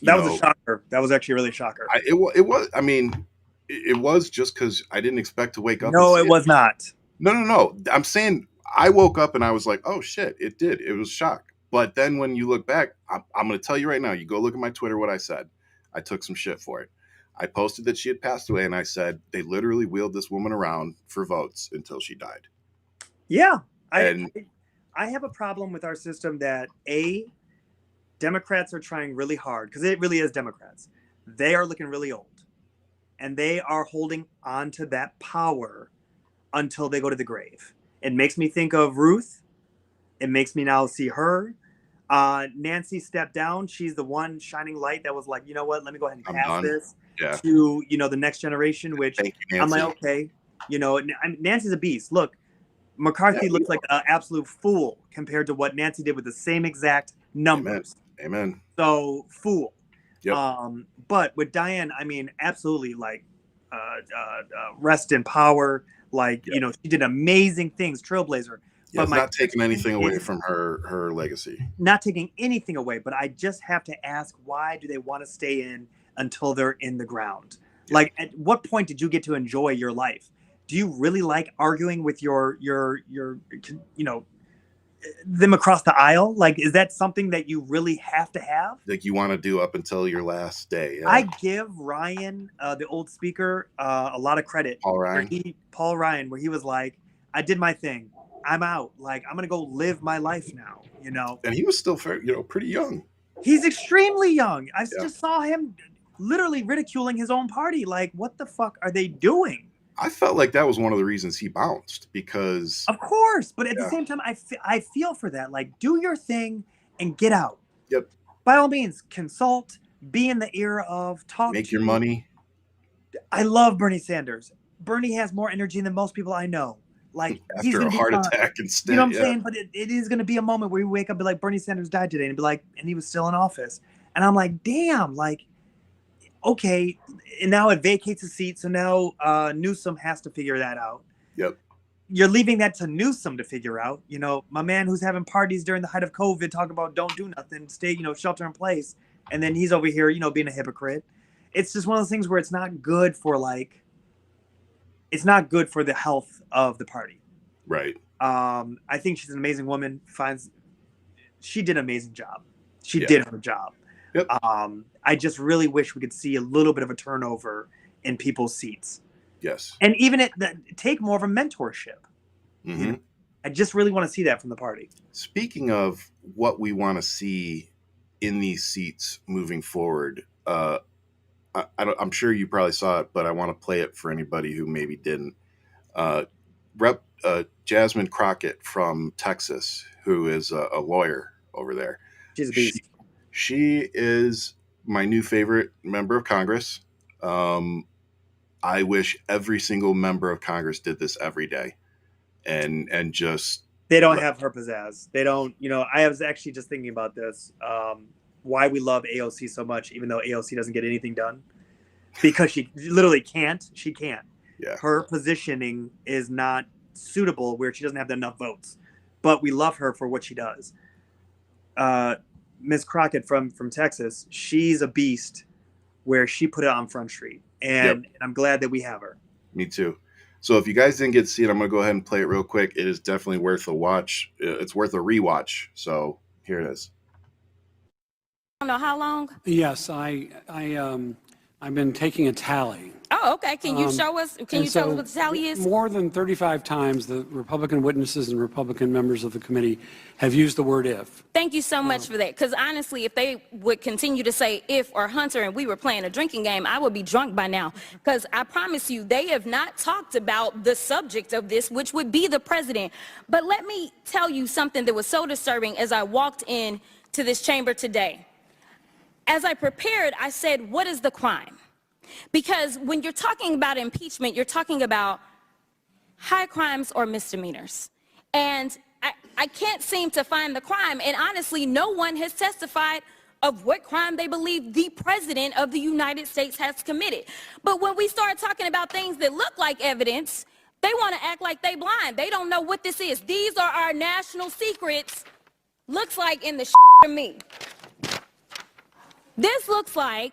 was a shocker. That was actually really a shocker. It was. I mean, it was just because I didn't expect to wake up. No, it was not. No. I'm saying I woke up and I was like, oh shit, it did. It was a shock. But then when you look back, I'm going to tell you right now, you go look at my Twitter, what I said. I took some shit for it. I posted that she had passed away, and I said they literally wheeled this woman around for votes until she died. Yeah. I have a problem with our system that Democrats are trying really hard, because it really is Democrats. They are looking really old, and they are holding on to that power until they go to the grave. It makes me think of Ruth. It makes me now see her. Nancy stepped down. She's the one shining light that was like, you know what, let me go ahead and pass this to, the next generation, which I'm like, okay, Nancy's a beast. Look, McCarthy looks like an absolute fool compared to what Nancy did with the same exact numbers. Amen. So, fool. Yep. But with Dianne, I mean, absolutely, like, rest in power. Like, she did amazing things, trailblazer. Yeah, but not taking anything away from her legacy. Not taking anything away, but I just have to ask, why do they want to stay in until they're in the ground? Yeah. Like, at what point did you get to enjoy your life? Do you really like arguing with your them across the aisle? Like, is that something that you really have to have? Like you want to do up until your last day? Yeah. I give Ryan, the old speaker, a lot of credit. Paul Ryan, where he was like, I did my thing. I'm out. Like, I'm going to go live my life now, And he was still pretty young. He's extremely young. I just saw him literally ridiculing his own party. Like, what the fuck are they doing? I felt like that was one of the reasons he bounced, because... Of course, but at the same time, I feel for that. Like, do your thing and get out. Yep. By all means, consult, be in the ear of, talk. Make your money. I love Bernie Sanders. Bernie has more energy than most people I know. Like, after a heart attack instead. You know what I'm saying? But it is going to be a moment where you wake up and be like, Bernie Sanders died today, and be like, and he was still in office. And I'm like, damn, like, okay. And now it vacates a seat. So now Newsom has to figure that out. Yep. You're leaving that to Newsom to figure out. My man who's having parties during the height of COVID, talking about don't do nothing, stay, shelter in place. And then he's over here, being a hypocrite. It's just one of those things where it's not good for it's not good for the health of the party. Right. I think she's an amazing woman. She did an amazing job. She did her job. Yep. I just really wish we could see a little bit of a turnover in people's seats. Yes. And even take more of a mentorship. Mm-hmm. I just really want to see that from the party. Speaking of what we want to see in these seats moving forward, I'm sure you probably saw it, but I want to play it for anybody who maybe didn't. Rep Jasmine Crockett from Texas, who is a lawyer over there. She's a beast. She is my new favorite member of Congress. I wish every single member of Congress did this every day, and just they don't have her pizzazz. They don't. I was actually just thinking about this. Why we love AOC so much, even though AOC doesn't get anything done, because she literally can't. She can't. Yeah. Her positioning is not suitable where she doesn't have enough votes, but we love her for what she does. Ms. Crockett from Texas, she's a beast where she put it on Front Street, and I'm glad that we have her. Me too. So if you guys didn't get to see it, I'm going to go ahead and play it real quick. It is definitely worth a watch. It's worth a rewatch. So here it is. I don't know how long. Yes, I've been taking a tally. Oh, Oh, okay. Can you show us? Can you tell us what the tally is? More than 35 times, the Republican witnesses and Republican members of the committee have used the word if. Thank you so much for that. Because honestly, if they would continue to say if or Hunter and we were playing a drinking game, I would be drunk by now. Because I promise you, they have not talked about the subject of this, which would be the president. But let me tell you something that was so disturbing as I walked in to this chamber today. As I prepared, I said, what is the crime? Because when you're talking about impeachment, you're talking about high crimes or misdemeanors. And I can't seem to find the crime. And honestly, no one has testified of what crime they believe the president of the United States has committed. But when we start talking about things that look like evidence, they want to act like they blind. They don't know what this is. These are our national secrets. Looks like in the to me. This looks like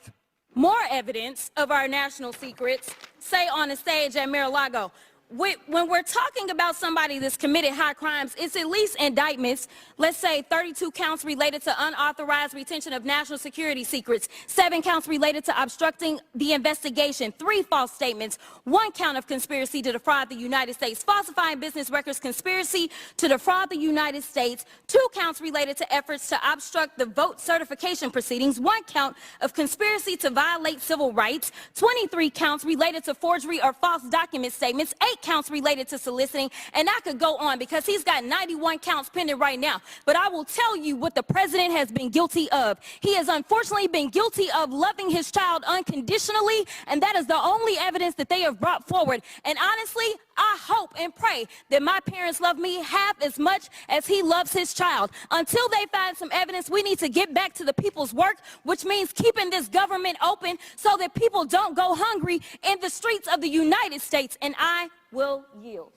more evidence of our national secrets, say on a stage at Mar-a-Lago. When we're talking about somebody that's committed high crimes, it's at least indictments. Let's say 32 counts related to unauthorized retention of national security secrets, 7 counts related to obstructing the investigation, 3 false statements, 1 count of conspiracy to defraud the United States, falsifying business records, conspiracy to defraud the United States, 2 counts related to efforts to obstruct the vote certification proceedings, 1 count of conspiracy to violate civil rights, 23 counts related to forgery or false document statements, 8 counts related to soliciting, and I could go on because he's got 91 counts pending right now. But I will tell you what the president has been guilty of. He has unfortunately been guilty of loving his child unconditionally, and that is the only evidence that they have brought forward. And honestly, I hope and pray that my parents love me half as much as he loves his child. Until they find some evidence, we need to get back to the people's work, which means keeping this government open so that people don't go hungry in the streets of the United States. And I will yield.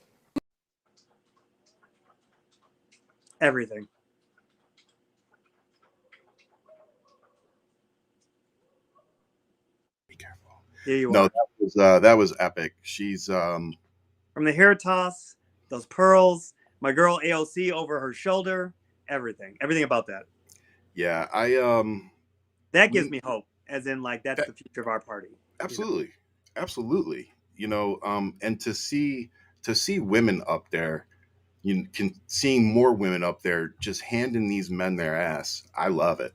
Everything. Be careful. Here you No, are. that was epic. She's From the hair toss, those pearls, my girl AOC over her shoulder, everything about that. Yeah, that gives me hope, as in like that's the future of our party. Absolutely, absolutely. And to see women up there, seeing more women up there just handing these men their ass. I love it.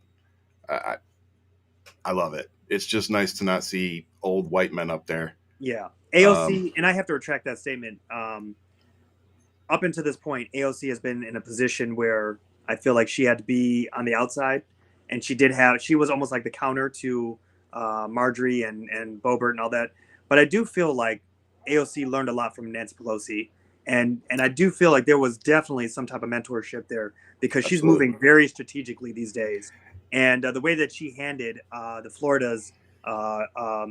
I love it. It's just nice to not see old white men up there. Yeah, AOC, and I have to retract that statement. Up until this point, AOC has been in a position where I feel like she had to be on the outside, and she was almost like the counter to Marjorie and Boebert and all that. But I do feel like AOC learned a lot from Nancy Pelosi, and I do feel like there was definitely some type of mentorship there because she's moving very strategically these days. And the way that she handed the Florida's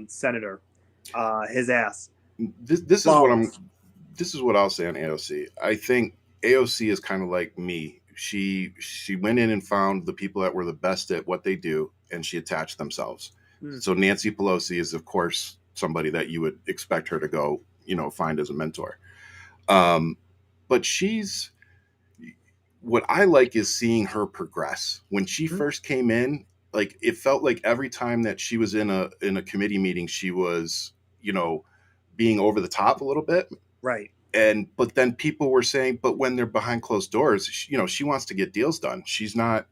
senator his ass. This is what I'll say on AOC. I think AOC is kind of like me. She went in and found the people that were the best at what they do, and she attached themselves. So Nancy Pelosi is, of course, somebody that you would expect her to go, find as a mentor. But what I like is seeing her progress. When she first came in, like it felt like every time that she was in a committee meeting, she was, being over the top a little bit. Right. But then people were saying, but when they're behind closed doors, she wants to get deals done. She's not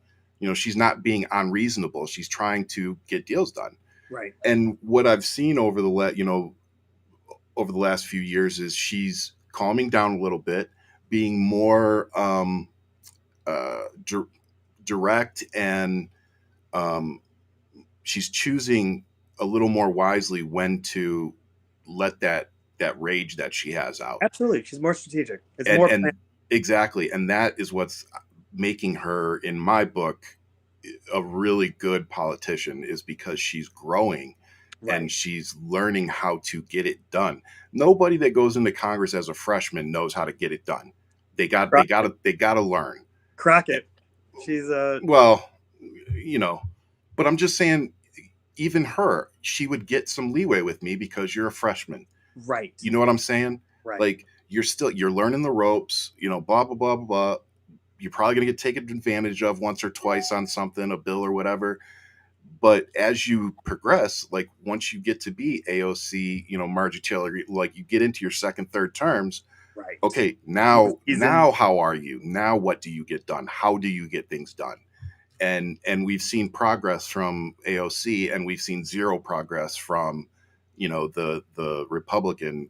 being unreasonable. She's trying to get deals done. Right. And what I've seen over the last few years is she's calming down a little bit, being more direct, and she's choosing a little more wisely when to let that rage that she has out. Absolutely. She's more strategic. Exactly. And that is what's making her, in my book, a really good politician, is because she's growing. Right. And she's learning how to get it done. Nobody that goes into Congress as a freshman knows how to get it done. They got to learn. Crockett. She's but I'm just saying, even her, she would get some leeway with me because you're a freshman. Right. You know what I'm saying? Right. Like you're learning the ropes, blah, blah, blah, blah, blah. You're probably going to get taken advantage of once or twice on something, a bill or whatever. But as you progress, like once you get to be AOC, Marjorie Taylor, like you get into your second, third terms. Right. Okay, now how are you? Now what do you get done? How do you get things done? And we've seen progress from AOC, and we've seen zero progress from, the Republican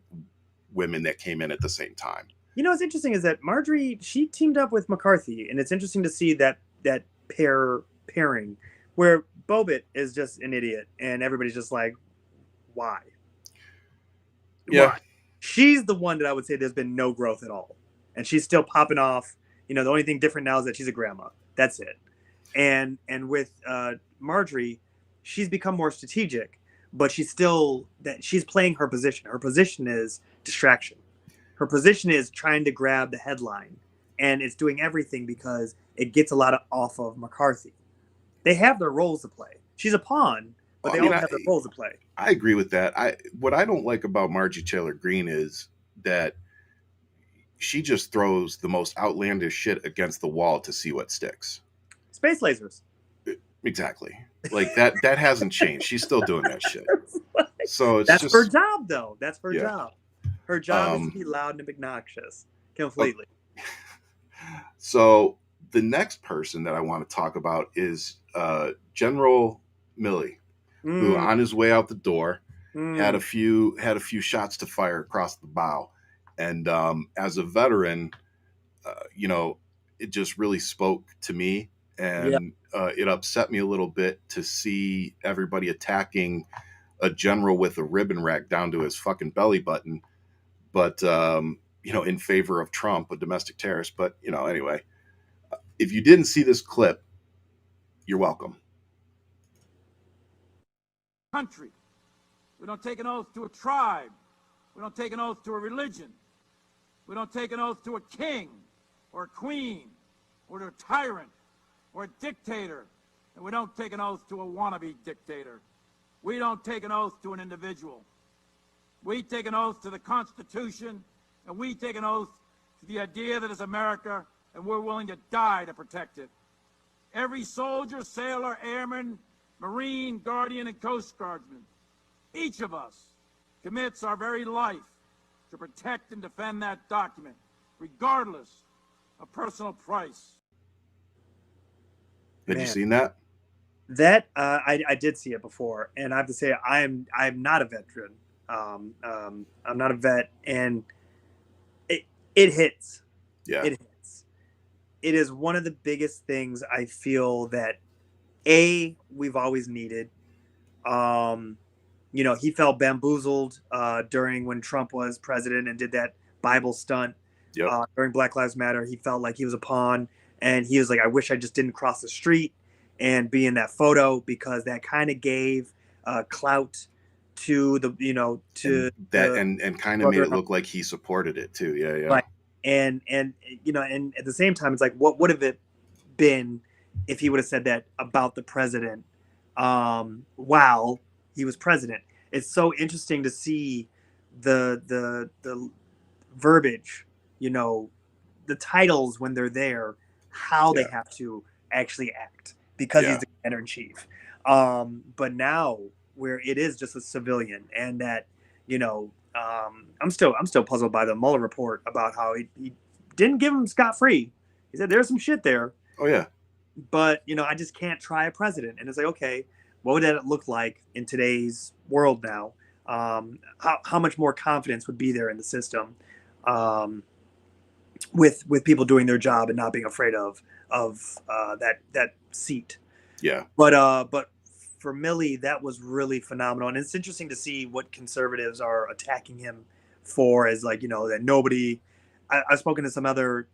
women that came in at the same time. What's interesting is that Marjorie, she teamed up with McCarthy, and it's interesting to see that pairing where Bobbitt is just an idiot, and everybody's just like, why? Yeah. Why? She's the one that I would say there's been no growth at all, and she's still popping off. The only thing different now is that she's a grandma. That's it. And with Marjorie, she's become more strategic, but she's playing her position. Her position is distraction. Her position is trying to grab the headline, and it's doing everything because it gets a lot off of McCarthy. They have their roles to play. She's a pawn, but they all have their roles to play. I agree with that. What I don't like about Marjorie Taylor Greene is that she just throws the most outlandish shit against the wall to see what sticks. Space lasers. Exactly. Like that hasn't changed. She's still doing that shit. So that's her job, though. That's her job. Her job is to be loud and obnoxious. Completely. So the next person that I want to talk about is General Milley, who on his way out the door had a few shots to fire across the bow. And as a veteran, it just really spoke to me. And it upset me a little bit to see everybody attacking a general with a ribbon rack down to his fucking belly button. But, in favor of Trump, a domestic terrorist. But, anyway, if you didn't see this clip, you're welcome. Country. We don't take an oath to a tribe. We don't take an oath to a religion. We don't take an oath to a king or a queen or to a tyrant or a dictator. And we don't take an oath to a wannabe dictator. We don't take an oath to an individual. We take an oath to the Constitution, and we take an oath to the idea that is America, and we're willing to die to protect it. Every soldier, sailor, airman, Marine, Guardian, and Coast Guardsman, each of us commits our very life to protect and defend that document, regardless of personal price. Had you seen that? That I did see it before, and I have to say I'm not a veteran. I'm not a vet, and it hits. Yeah, it hits. It is one of the biggest things I feel that we've always needed. He felt bamboozled during when Trump was president and did that Bible stunt. During Black Lives Matter. He felt like he was a pawn, and he was like, I wish I just didn't cross the street and be in that photo, because that kind of gave clout to the and kind of made it look like he supported it too. Yeah. Right. And and at the same time, it's like, what would have it been if he would have said that about the president while he was president? It's so interesting to see the verbiage, the titles when they're there, how they have to actually act, because he's the commander in chief. But now, where it is just a civilian, and that, I'm still puzzled by the Mueller report about how he didn't give him scot-free. He said there's some shit there. Oh yeah. But I just can't try a president. And it's like, okay, what would that look like in today's world now? How much more confidence would be there in the system, with people doing their job and not being afraid of that seat. Yeah. But for Milley, that was really phenomenal. And it's interesting to see what conservatives are attacking him for, as like, that nobody, I've spoken to some other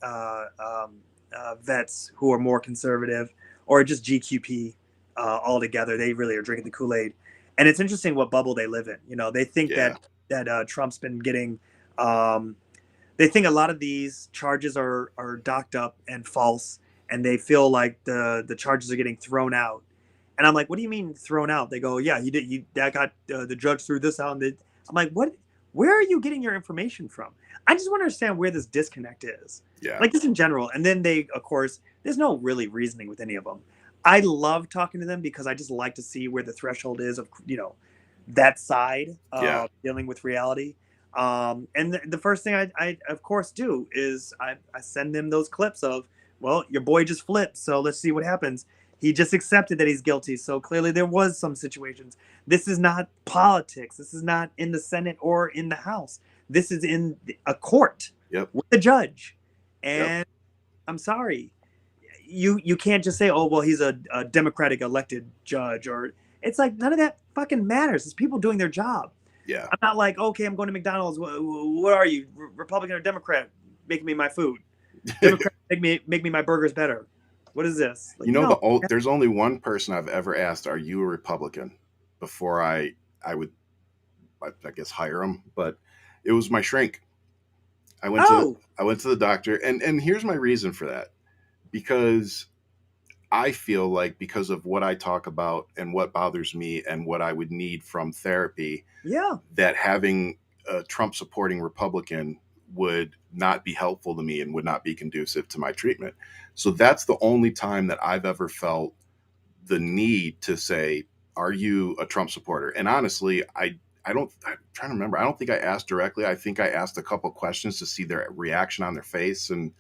vets who are more conservative, or just GQP altogether. They really are drinking the Kool-Aid. And it's interesting what bubble they live in. They think that Trump's been getting, they think a lot of these charges are docked up and false, and they feel like the charges are getting thrown out. And I'm like, what do you mean thrown out? They go, yeah, the judge threw this out. And I'm like, what? Where are you getting your information from? I just want to understand where this disconnect is. Yeah. Like, just in general. And then they, of course, there's no really reasoning with any of them. I love talking to them because I just like to see where the threshold is of, that side of dealing with reality. And the first thing I of course do is I send them those clips of, well, your boy just flipped, so let's see what happens. He just accepted that he's guilty, so clearly there was some situations. This is not politics. This is not in the Senate or in the House. This is in a court with a judge. And I'm sorry, you can't just say, oh, well, he's a Democratic elected judge, or it's like none of that fucking matters. It's people doing their job. Yeah. I'm not like, okay, I'm going to McDonald's. What are you, Republican or Democrat? Make me my food. Democrat, make me my burgers better. What is this? Like, there's only one person I've ever asked, "Are you a Republican?" before I would, I guess, hire him. But it was my shrink. I went to the doctor, and here's my reason for that. Because I feel like, because of what I talk about and what bothers me and what I would need from therapy, that having a Trump supporting Republican would not be helpful to me and would not be conducive to my treatment. So that's the only time that I've ever felt the need to say, are you a Trump supporter? And honestly, I'm trying to remember. I don't think I asked directly. I think I asked a couple questions to see their reaction on their face. And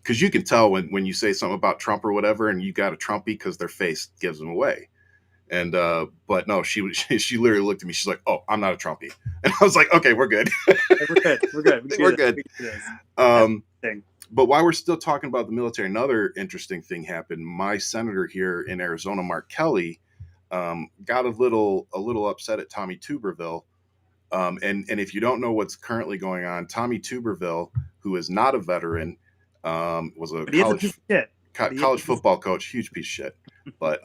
because you can tell when you say something about Trump or whatever, and you got a Trumpy, because their face gives them away. And but no, she literally looked at me. She's like, "Oh, I'm not a Trumpy," and I was like, "Okay, we're good. We're good. We're good." But while we're still talking about the military, another interesting thing happened. My senator here in Arizona, Mark Kelly, got a little upset at Tommy Tuberville. And if you don't know what's currently going on, Tommy Tuberville, who is not a veteran, was a college football coach, huge piece of shit. But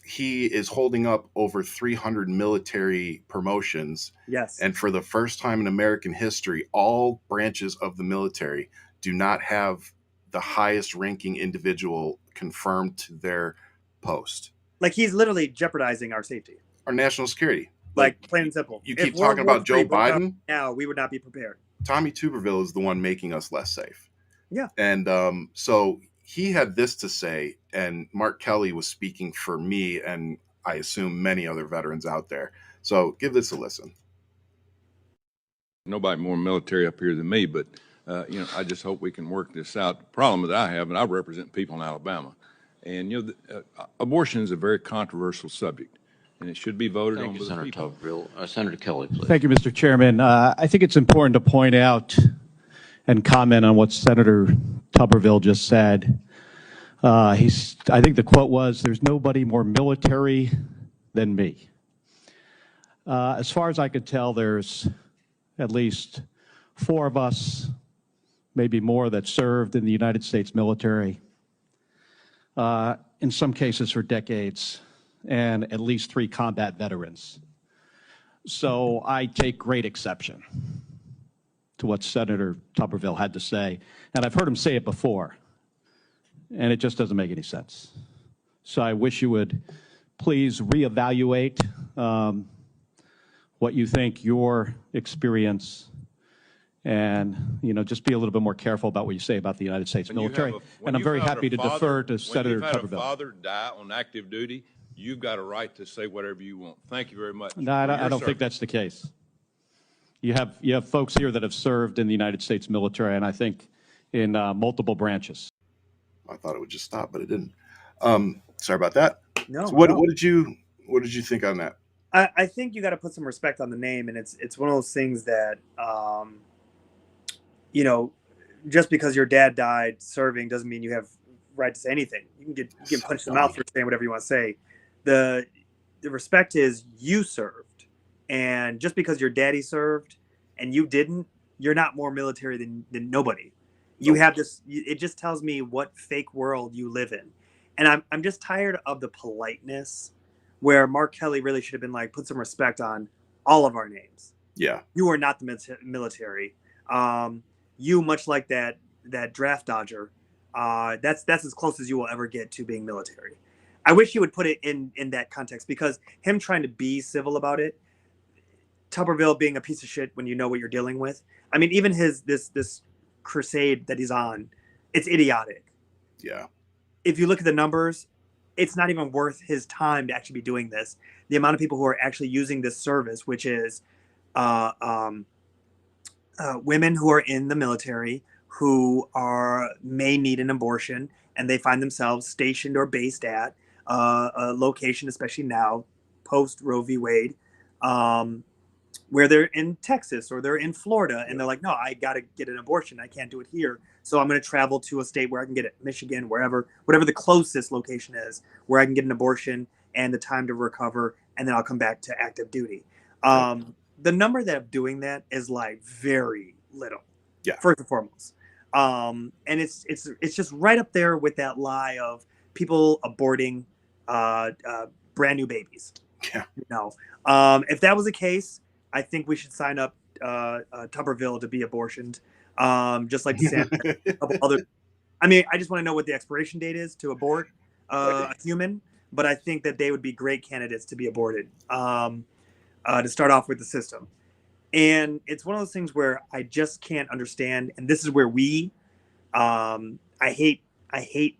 he is holding up over 300 military promotions. Yes. And for the first time in American history, all branches of the military do not have the highest ranking individual confirmed to their post. Like, he's literally jeopardizing our safety, our national security. Like plain and simple. You keep talking about Joe Biden. Now we would not be prepared. Tommy Tuberville is the one making us less safe. Yeah. And so he had this to say, and Mark Kelly was speaking for me, and I assume many other veterans out there. So give this a listen. Nobody more military up here than me, but I just hope we can work this out. The problem that I have, and I represent people in Alabama, and abortion is a very controversial subject, and it should be voted on. Thank you, Senator Tuberville. Senator Kelly, please. Thank you, Mr. Chairman. I think it's important to point out and comment on what Senator Tuberville just said. I think the quote was, "There's nobody more military than me." As far as I could tell, there's at least 4 of us, maybe more, that served in the United States military, in some cases for decades, and at least 3 combat veterans. So I take great exception to what Senator Tuberville had to say, and I've heard him say it before, and it just doesn't make any sense. So I wish you would please reevaluate what you think your experience, and just be a little bit more careful about what you say about the United States military. And I'm very happy to defer to Senator Tuberville. When you've had a father die on active duty, you've got a right to say whatever you want. Thank you very much. No, I don't think that's the case. You have folks here that have served in the United States military, and I think in multiple branches. I thought it would just stop, but it didn't. Sorry about that. No. So what did you think on that? I think you got to put some respect on the name, and it's one of those things that just because your dad died serving doesn't mean you have right to say anything. You can get punched in the mouth for saying whatever you want to say. The respect is you served, and just because your daddy served and you didn't, you're not more military than nobody. You have this. It just tells me what fake world you live in, and I'm just tired of the politeness, where Mark Kelly really should have been like, put some respect on all of our names. Yeah, you are not the military. You, much like that draft dodger, that's as close as you will ever get to being military. I wish you would put it in that context, because him trying to be civil about it, Tuberville being a piece of shit when you know what you're dealing with. I mean, even this crusade that he's on, it's idiotic. Yeah. If you look at the numbers, it's not even worth his time to actually be doing this. The amount of people who are actually using this service, which is women who are in the military who may need an abortion, and they find themselves stationed or based at a location, especially now, post Roe v. Wade, where they're in Texas or they're in Florida, and they're like, no, I got to get an abortion. I can't do it here. So I'm going to travel to a state where I can get it, Michigan, whatever the closest location is, where I can get an abortion and the time to recover, and then I'll come back to active duty. The number that of doing that is like very little, first and foremost. And it's just right up there with that lie of people aborting brand new babies. Yeah. You know, if that was the case, I think we should sign up Tuberville to be abortioned, just like DeSantis. A couple other. I mean, I just want to know what the expiration date is to abort a human, but I think that they would be great candidates to be aborted to start off with the system. And it's one of those things where I just can't understand, and this is where I hate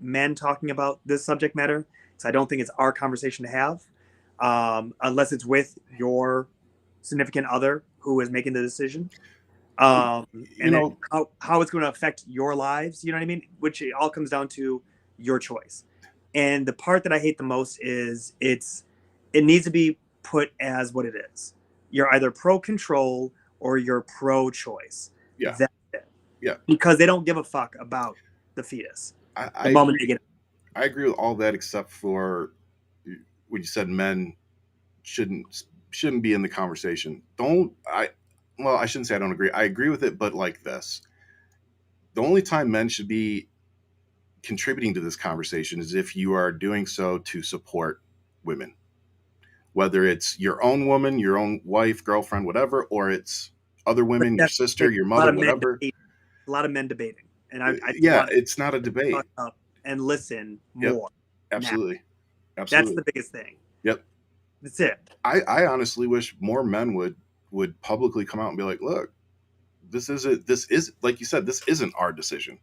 men talking about this subject matter, because I don't think it's our conversation to have, unless it's with your significant other who is making the decision. How it's going to affect your lives, you know what I mean? Which it all comes down to your choice. And the part that I hate the most is it needs to be put as what it is. You're either pro-control or you're pro-choice. Yeah. That's it. Yeah. Because they don't give a fuck about the fetus. I agree with all that, except for when you said men shouldn't be in the conversation. I shouldn't say I don't agree. I agree with it, but like this. The only time men should be contributing to this conversation is if you are doing so to support women. Whether it's your own woman, your own wife, girlfriend, whatever, or it's other women, your sister, your mother, whatever. A lot of men debating. And it's not a debate. Up and listen more. Absolutely. Now. Absolutely. That's the biggest thing. Yep. That's it. I honestly wish more men would publicly come out and be like, look, this is like you said, this isn't our decision.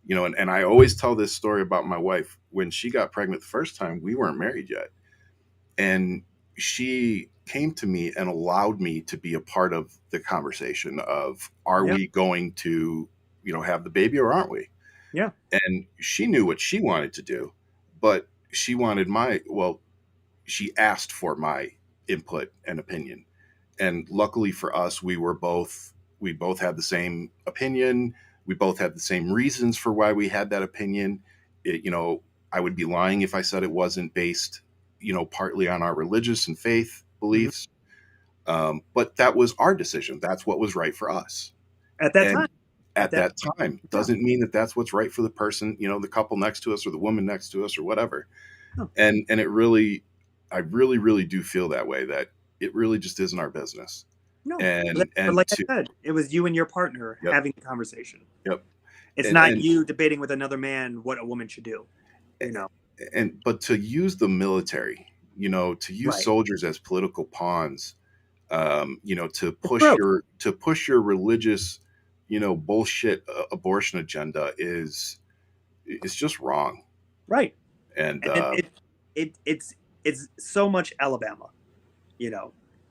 You know, and I always tell this story about my wife. When she got pregnant the first time, we weren't married yet. And she came to me and allowed me to be a part of the conversation of, are we going to, have the baby or aren't we? Yeah. And she knew what she wanted to do, but she wanted she asked for my input and opinion. And luckily for us, we both had the same opinion. We both had the same reasons for why we had that opinion. I would be lying if I said it wasn't based, partly on our religious and faith beliefs. But that was our decision. That's what was right for us. At that time. At that time. Doesn't mean that that's what's right for the person, the couple next to us or the woman next to us or whatever. Oh. And I really, really do feel that way, that it really just isn't our business. No, but I said, it was you and your partner having the conversation. Yep. It's not you debating with another man what a woman should do. But to use the military, to use soldiers as political pawns, to push your religious, bullshit abortion agenda is just wrong. Right. And it's so much Alabama,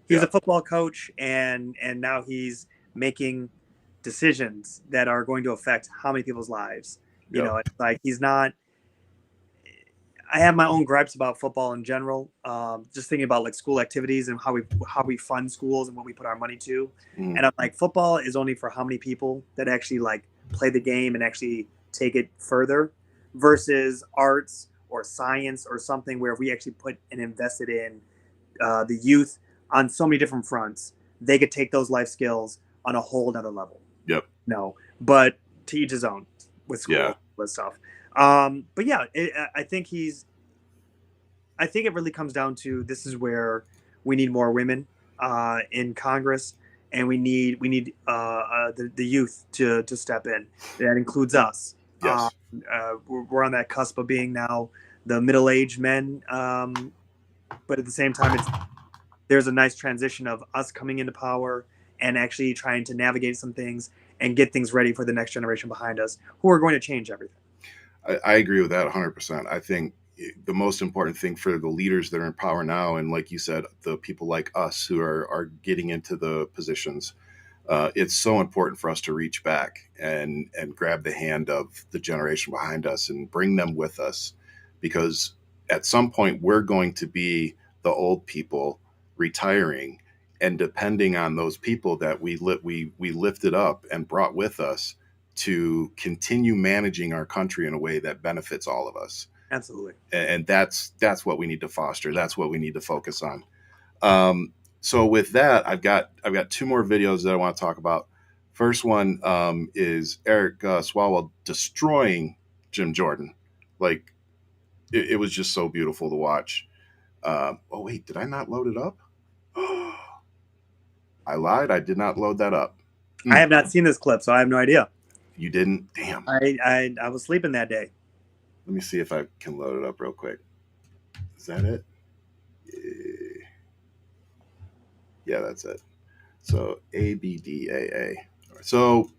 He's a football coach, and now he's making decisions that are going to affect how many people's lives. It's like he's not. I have my own gripes about football in general. Just thinking about like school activities and how we fund schools and what we put our money to. And I'm like, football is only for how many people that actually like play the game and actually take it further, versus arts or science or something where we actually put and invested in the youth on so many different fronts. They could take those life skills on a whole nother level. Yep. No, but to each his own with school with stuff. But yeah, I think it really comes down to, this is where we need more women in Congress, and we need the youth to step in. That includes us. Yes. We're on that cusp of being now the middle-aged men, but at the same time, there's a nice transition of us coming into power and actually trying to navigate some things and get things ready for the next generation behind us, who are going to change everything. I agree with that 100%. I think the most important thing for the leaders that are in power now, and like you said, the people like us who are getting into the positions, it's so important for us to reach back and grab the hand of the generation behind us and bring them with us, because at some point we're going to be the old people retiring and depending on those people that we lifted up and brought with us to continue managing our country in a way that benefits all of us. Absolutely. And that's what we need to foster. That's what we need to focus on. So with that, I've got 2 more videos that I want to talk about. First one is Eric Swalwell destroying Jim Jordan. Like it was just so beautiful to watch. Oh wait, did I not load it up? I lied. I did not load that up. I have not seen this clip, so I have no idea. You didn't? Damn. I was sleeping that day. Let me see if I can load it up real quick. Is that it? Yeah, that's it. So ABDAA. So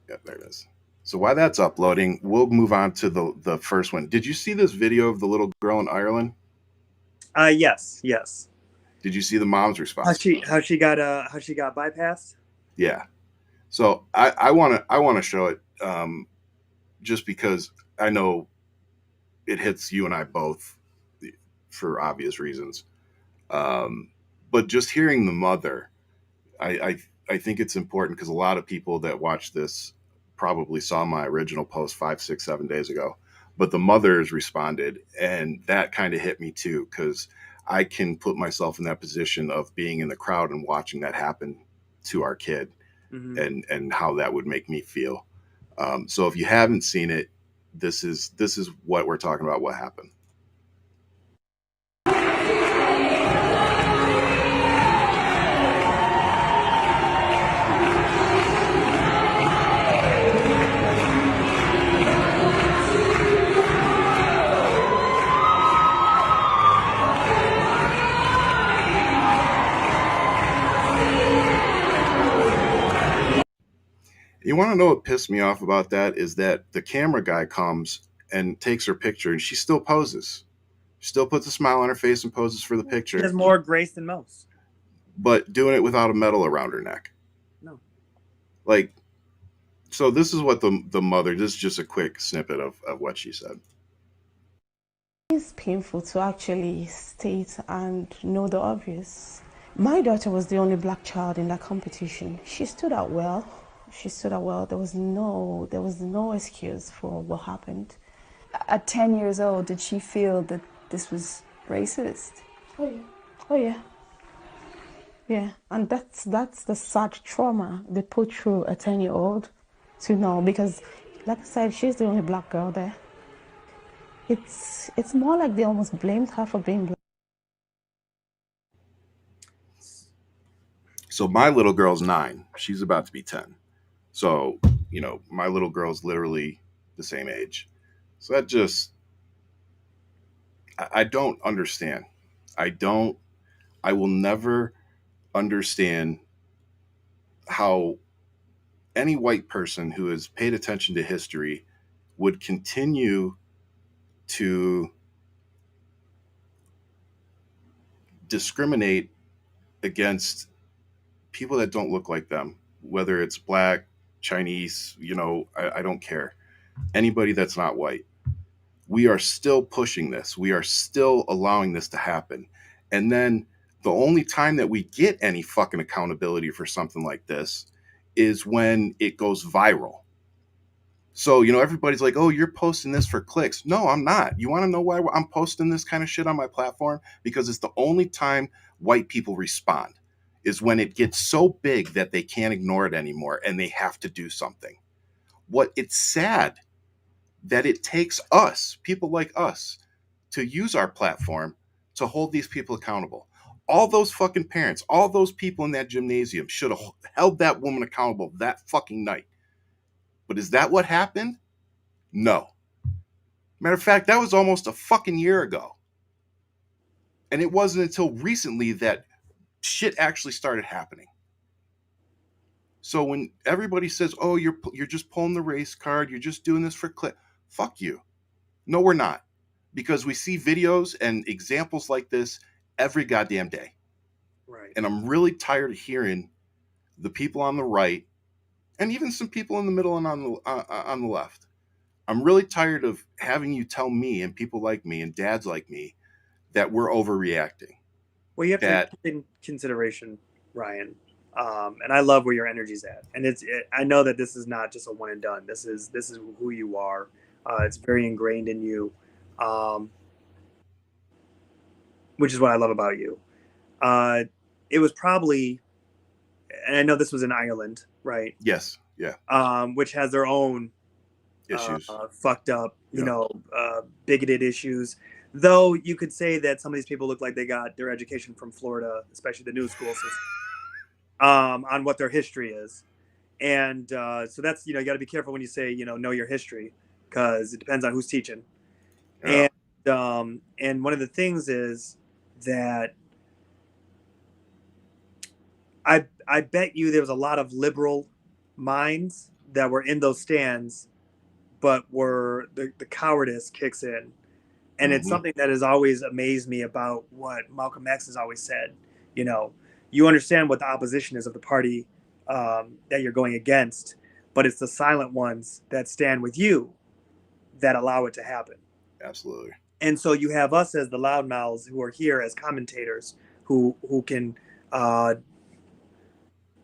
yeah, there it is. So while that's uploading, we'll move on to the first one. Did you see this video of the little girl in Ireland? Yes. Did you see the mom's response? How she got bypassed? Yeah. So I want to show it just because I know it hits you and I both for obvious reasons. But just hearing the mother, I think it's important because a lot of people that watch this probably saw my original post 5, 6, 7 days ago. But the mothers responded, and that kind of hit me too, because I can put myself in that position of being in the crowd and watching that happen to our kid, and how that would make me feel. So if you haven't seen it, this is what we're talking about. What happened? You want to know what pissed me off about that is that the camera guy comes and takes her picture, and she still poses. She still puts a smile on her face and poses for the picture. She has more grace than most. But doing it without a medal around her neck. No. Like, so this is what the mother, this is just a quick snippet of what she said. It's painful to actually state and know the obvious. My daughter was the only black child in that competition. She stood out well. There was no excuse for what happened. At 10 years old, did she feel that this was racist? Oh yeah. Yeah, and that's the sad trauma they put through a 10-year-old to know, because like I said, she's the only black girl there. It's more like they almost blamed her for being black. So my little girl's 9. She's about to be 10. So, you know, my little girl's literally the same age. So that just, I don't understand. I will never understand how any white person who has paid attention to history would continue to discriminate against people that don't look like them, whether it's black, Chinese, you know, I don't care. Anybody that's not white. We are still pushing this. We are still allowing this to happen. And then the only time that we get any fucking accountability for something like this is when it goes viral. So, you know, everybody's like, oh, you're posting this for clicks. No, I'm not. You want to know why I'm posting this kind of shit on my platform? Because it's the only time white people respond, is when it gets so big that they can't ignore it anymore and they have to do something. It's sad that it takes us, people like us, to use our platform to hold these people accountable. All those fucking parents, all those people in that gymnasium should have held that woman accountable that fucking night. But is that what happened? No. Matter of fact, that was almost a fucking year ago. And it wasn't until recently that shit actually started happening. So when everybody says, oh, you're just pulling the race card, you're just doing this for click. Fuck you. No, we're not. Because we see videos and examples like this every goddamn day. Right. And I'm really tired of hearing the people on the right, and even some people in the middle and on the left. I'm really tired of having you tell me and people like me and dads like me that we're overreacting. Well, you have to keep in consideration, Ryan, and I love where your energy's at. And I know that this is not just a one and done. This is who you are. It's very ingrained in you, which is what I love about you. It was probably, and I know this was in Ireland, right? Yes. Yeah. Which has their own issues, fucked up, bigoted issues. Though you could say that some of these people look like they got their education from Florida, especially the new school system, on what their history is. And so that's, you got to be careful when you say, know your history, because it depends on who's teaching. Yeah. And one of the things is that I bet you there was a lot of liberal minds that were in those stands, but were the cowardice kicks in. And it's something that has always amazed me about what Malcolm X has always said. You understand what the opposition is of the party that you're going against, but it's the silent ones that stand with you that allow it to happen. Absolutely. And so you have us as the loudmouths who are here as commentators who can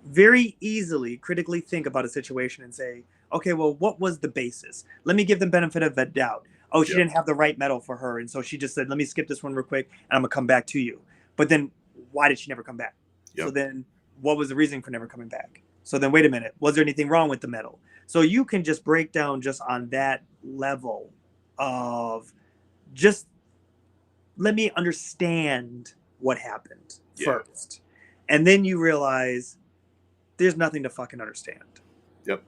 very easily critically think about a situation and say, okay, well, what was the basis? Let me give them benefit of the doubt. Oh, she didn't have the right medal for her. And so she just said, let me skip this one real quick and I'm going to come back to you. But then why did she never come back? Yep. So then what was the reason for never coming back? So then wait a minute. Was there anything wrong with the medal? So you can just break down just on that level of just let me understand what happened first. And then you realize there's nothing to fucking understand. Yep.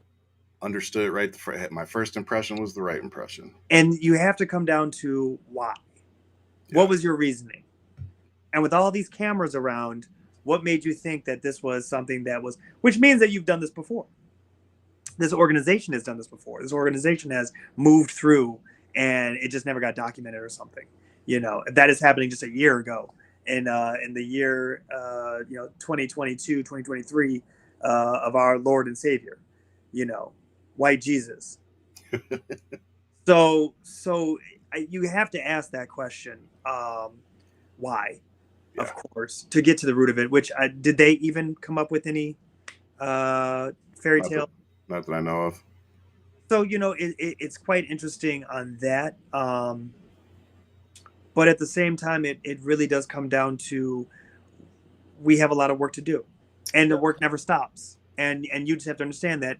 Understood it right. My first impression was the right impression. And you have to come down to why. Yeah. What was your reasoning? And with all these cameras around, what made you think that this was something that was, which means that you've done this before. This organization has done this before. This organization has moved through and it just never got documented or something. That is happening just a year ago. In the year 2022, 2023 of our Lord and Savior, white Jesus. So you have to ask that question, why, of course, to get to the root of it, which did they even come up with any fairy tale? Not that I know of. So, it's quite interesting on that. But at the same time, it really does come down to we have a lot of work to do and the work never stops. And you just have to understand that,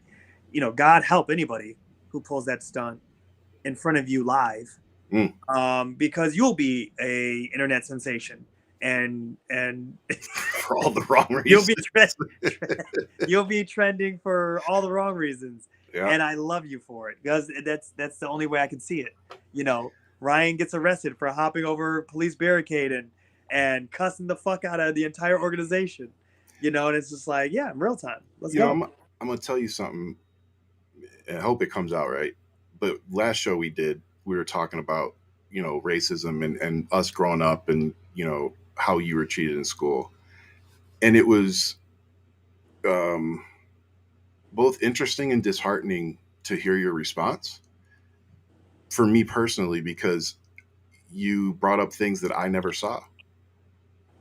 God help anybody who pulls that stunt in front of you live, because you'll be a internet sensation and for all the wrong reasons. You'll be trending for all the wrong reasons. Yeah. And I love you for it because that's the only way I can see it. Ryan gets arrested for hopping over a police barricade and cussing the fuck out of the entire organization. And it's just like, yeah, in real time. Let's go. I'm going to tell you something. I hope it comes out right. But last show we did, we were talking about, racism and us growing up and, how you were treated in school. And it was both interesting and disheartening to hear your response. For me personally, because you brought up things that I never saw,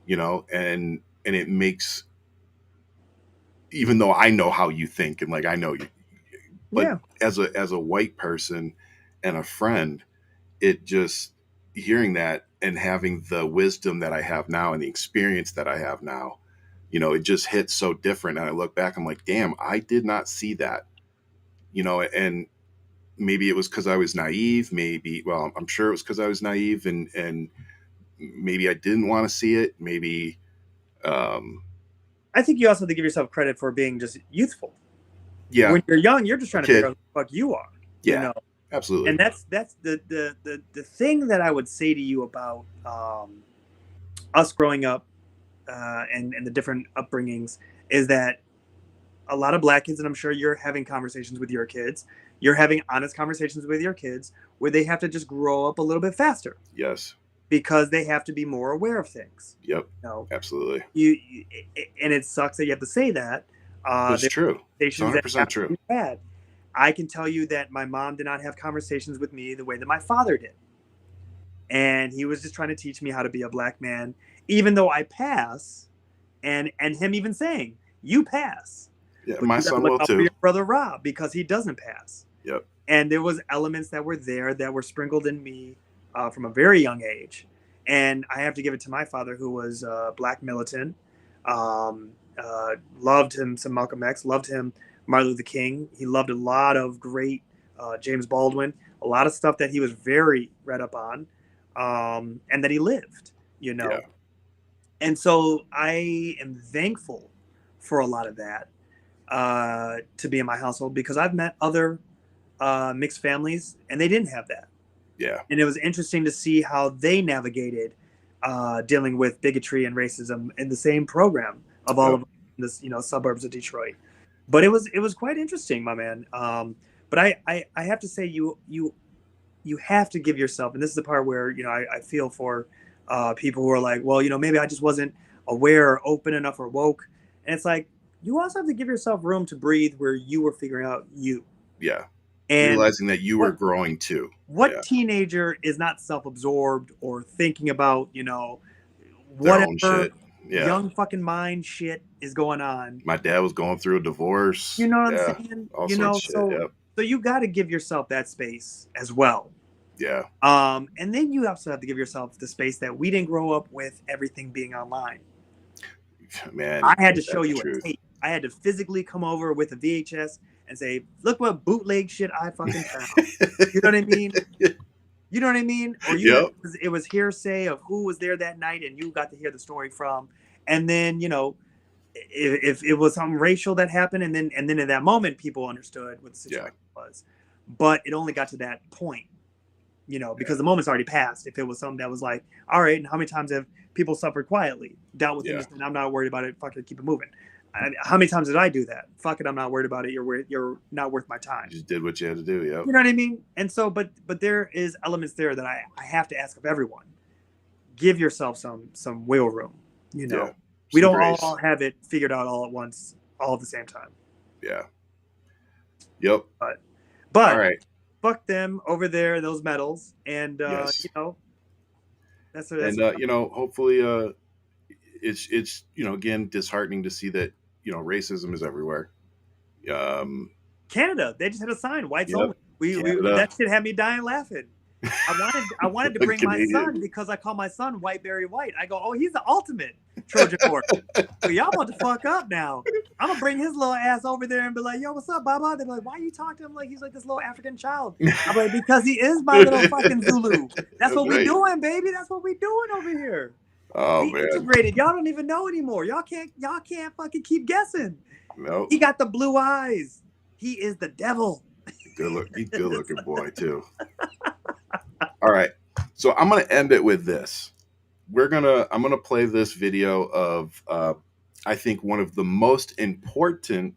and it makes, even though I know how you think and like I know you, but as a white person and a friend, it just hearing that and having the wisdom that I have now and the experience that I have now, it just hits so different. And I look back, I'm like, damn, I did not see that, and maybe it was because I was naive. I'm sure it was because I was naive and maybe I didn't want to see it. Maybe. I think you also have to give yourself credit for being just youthful. Yeah. When you're young, you're just trying to figure out what the fuck you are. Yeah. Absolutely. And that's the thing that I would say to you about us growing up and the different upbringings is that a lot of black kids, and I'm sure you're having conversations with your kids. You're having honest conversations with your kids where they have to just grow up a little bit faster. Yes. Because they have to be more aware of things. Yep. You know, absolutely. And it sucks that you have to say that. It's true. It's 100% true. Bad. I can tell you that my mom did not have conversations with me the way that my father did. And he was just trying to teach me how to be a black man, even though I pass, and him even saying, you pass. Yeah, my son will too. Your brother Rob, because he doesn't pass. Yep. And there was elements that were there that were sprinkled in me from a very young age. And I have to give it to my father, who was black militant, loved him some Malcolm X, loved him Martin Luther King. He loved a lot of great James Baldwin, a lot of stuff that he was very read up on, and that he lived, you know. Yeah. And so I am thankful for a lot of that to be in my household, because I've met other mixed families and they didn't have that. Yeah. And it was interesting to see how they navigated dealing with bigotry and racism in the same program of all of this, you know, suburbs of Detroit. But it was quite interesting, my man. But I have to say, you have to give yourself, and this is the part where, you know, I feel for people who are like, well, you know, maybe I just wasn't aware or open enough or woke. And it's like, you also have to give yourself room to breathe where you were figuring out you. Yeah. And realizing that you were growing too. What teenager is not self-absorbed or thinking about, you know, whatever young fucking mind shit is going on? My dad was going through a divorce. You know what I'm saying? You know, so you got to give yourself that space as well. Yeah. And then you also have to give yourself the space that we didn't grow up with everything being online. Man, I had to show you a tape. I had to physically come over with a VHS and say, look what bootleg shit I fucking found. You know what I mean? You know what I mean? Or it was hearsay of who was there that night and you got to hear the story from. And then, you know, if it was something racial that happened, and then in that moment people understood what the situation was. But it only got to that point, you know, because the moment's already passed. If it was something that was like, all right, and how many times have people suffered quietly, dealt with things, and I'm not worried about it, fuck it, keep it moving. How many times did I do that? Fuck it, I'm not worried about it. You're not worth my time. You just did what you had to do, yeah. You know what I mean? And so, but there is elements there that I have to ask of everyone. Give yourself some wiggle room. You know, we don't all have it figured out all at once, all at the same time. Yeah. Yep. But all right. Fuck them over there, those medals, and you know, that's you know, hopefully, it's you know, again, disheartening to see that, you know, racism is everywhere. Canada, they just had a sign, whites only. We that shit had me dying laughing. I wanted to bring my son, because I call my son White Berry White. I go, oh, he's the ultimate Trojan horse. So y'all about to fuck up now. I'm gonna bring his little ass over there and be like, yo, what's up, Baba? They're like, why you talk to him like he's like this little African child? I'm like, because he is my little fucking Zulu. That's what we doing, baby. That's what we doing over here. Oh, man. Integrated. Y'all don't even know anymore. Y'all can't fucking keep guessing. Nope. He got the blue eyes. He is the devil. He's good looking boy too. All right. So I'm gonna end it with this. I'm gonna play this video of I think one of the most important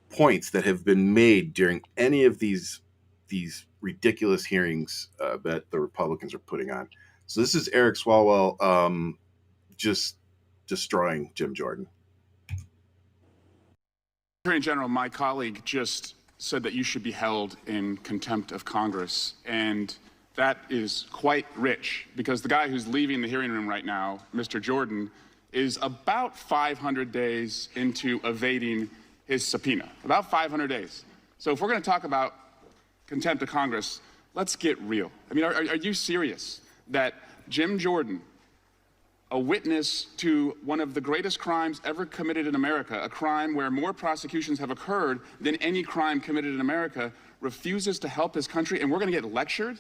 points that have been made during any of these ridiculous hearings that the Republicans are putting on. So this is Eric Swalwell just destroying Jim Jordan. Attorney General, my colleague just said that you should be held in contempt of Congress, and that is quite rich, because the guy who's leaving the hearing room right now, Mr. Jordan, is about 500 days into evading his subpoena. About 500 days. So if we're going to talk about contempt of Congress, let's get real. I mean, are you serious that Jim Jordan, a witness to one of the greatest crimes ever committed in America, a crime where more prosecutions have occurred than any crime committed in America, refuses to help his country, and we're going to get lectured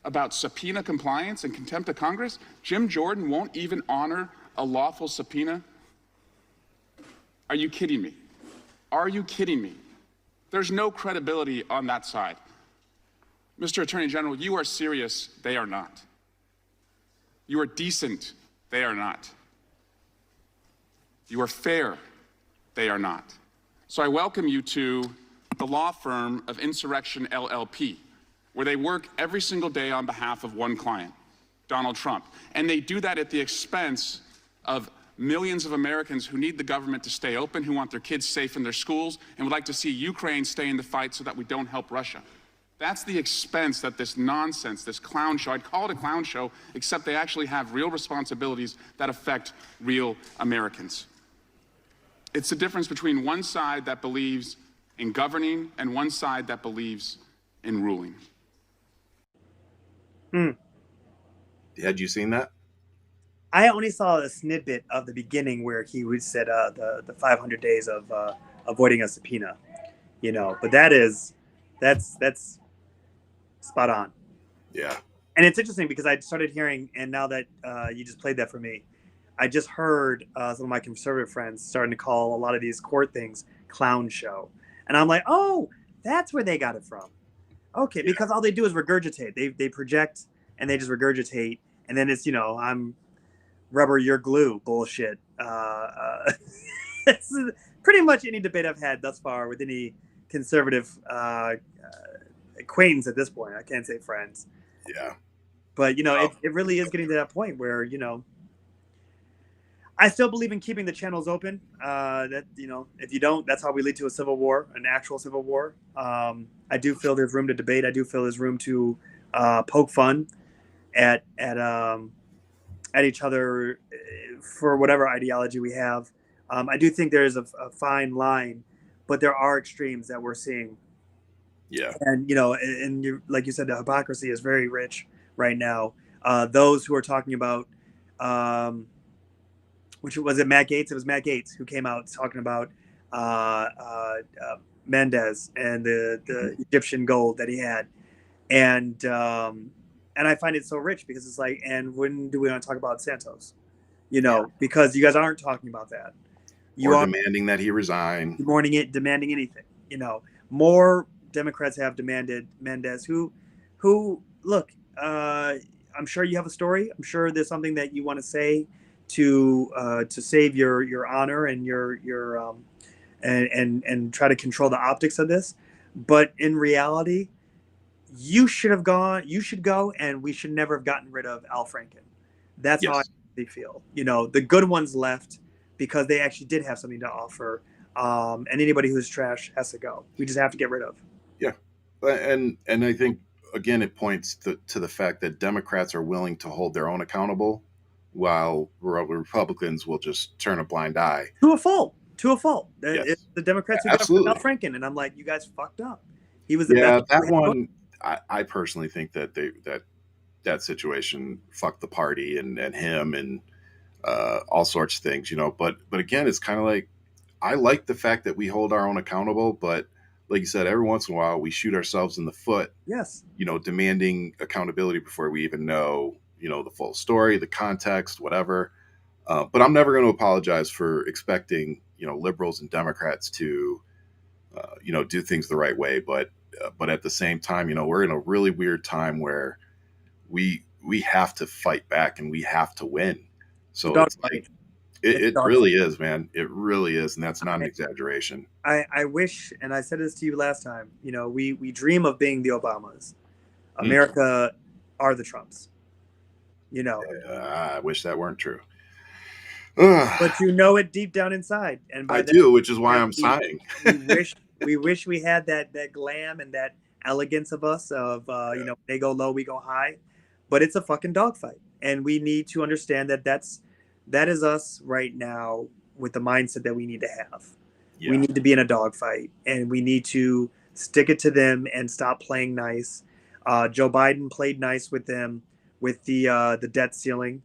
about subpoena compliance and contempt of Congress? Jim Jordan won't even honor a lawful subpoena? Are you kidding me? Are you kidding me? There's no credibility on that side. Mr. Attorney General, you are serious, they are not. You are decent, they are not. You are fair, they are not. So I welcome you to the law firm of Insurrection LLP, where they work every single day on behalf of one client, Donald Trump. And they do that at the expense of millions of Americans who need the government to stay open, who want their kids safe in their schools, and would like to see Ukraine stay in the fight so that we don't help Russia. That's the expense that this nonsense, this clown show, I'd call it a clown show, except they actually have real responsibilities that affect real Americans. It's the difference between one side that believes in governing and one side that believes in ruling. Had you seen that? I only saw a snippet of the beginning where he would said the 500 days of avoiding a subpoena, but that's spot on. Yeah. And it's interesting because I started hearing, and now that you just played that for me, I just heard some of my conservative friends starting to call a lot of these court things clown show. And I'm like, oh, that's where they got it from. Okay, because all they do is regurgitate. They project and they just regurgitate. And then it's, I'm rubber, you're glue bullshit. It's pretty much any debate I've had thus far with any conservative acquaintance at this point. I can't say friends. Yeah. But, it really is getting to that point where, I still believe in keeping the channels open. That if you don't, that's how we lead to a civil war, an actual civil war. I do feel there's room to debate. I do feel there's room to poke fun at each other for whatever ideology we have. I do think there is a fine line, but there are extremes that we're seeing. Yeah. And like you said, the hypocrisy is very rich right now. Those who are talking about. Which was it Matt Gaetz? It was Matt Gaetz who came out talking about Mendez and the Egyptian gold that he had. And I find it so rich because it's like, and when do we want to talk about Santos? Because you guys aren't talking about that. You are demanding that he resign. Demanding anything. More Democrats have demanded Mendez, who look, I'm sure you have a story. I'm sure there's something that you want to say to save your honor and your and try to control the optics of this. But in reality, you should go, and we should never have gotten rid of Al Franken. That's how I feel. The good ones left because they actually did have something to offer. And anybody who's trash has to go. We just have to get rid of. Yeah. And I think, again, it points to the fact that Democrats are willing to hold their own accountable, while Republicans will just turn a blind eye. To a fault. Yes. It's the Democrats who got Al Franken, and I'm like, you guys fucked up. He was the best. That one, I personally think that that situation fucked the party and him and all sorts of things, But again, it's kind of like, I like the fact that we hold our own accountable, but like you said, every once in a while we shoot ourselves in the foot. Yes. Demanding accountability before we even know, the full story, the context, whatever. But I'm never going to apologize for expecting, liberals and Democrats to, do things the right way. But at the same time, we're in a really weird time where we have to fight back and we have to win. So it's like, it really is, man. It really is. And that's not an exaggeration. I wish, and I said this to you last time, we dream of being the Obamas. America are the Trumps. I wish that weren't true. But it deep down inside. And I do, which is why I'm sighing. we wish we had that glam and that elegance of us of, they go low, we go high. But it's a fucking dogfight. And we need to understand that is us right now with the mindset that we need to have. Yeah. We need to be in a dogfight, and we need to stick it to them and stop playing nice. Joe Biden played nice with them with the debt ceiling,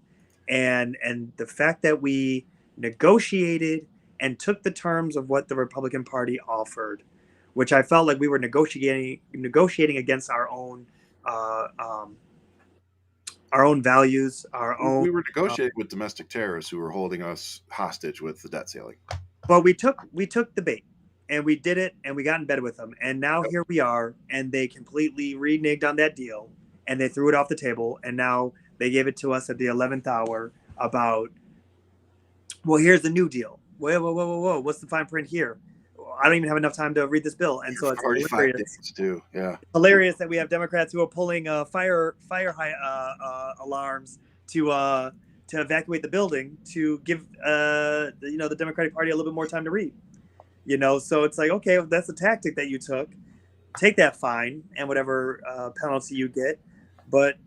and the fact that we negotiated and took the terms of what the Republican Party offered, which I felt like we were negotiating against our own values, our own. We were negotiating with domestic terrorists who were holding us hostage with the debt ceiling. But we took the bait, and we did it, and we got in bed with them, and now here we are, and they completely reneged on that deal, and they threw it off the table, and now they gave it to us at the 11th hour about, well, here's the new deal. whoa, what's the fine print here? I don't even have enough time to read this bill. And so it's 45 days too. Yeah. Hilarious that we have Democrats who are pulling fire alarms to evacuate the building to give the Democratic Party a little bit more time to read. So it's like, okay, if that's a tactic that you took, take that fine and whatever penalty you get. But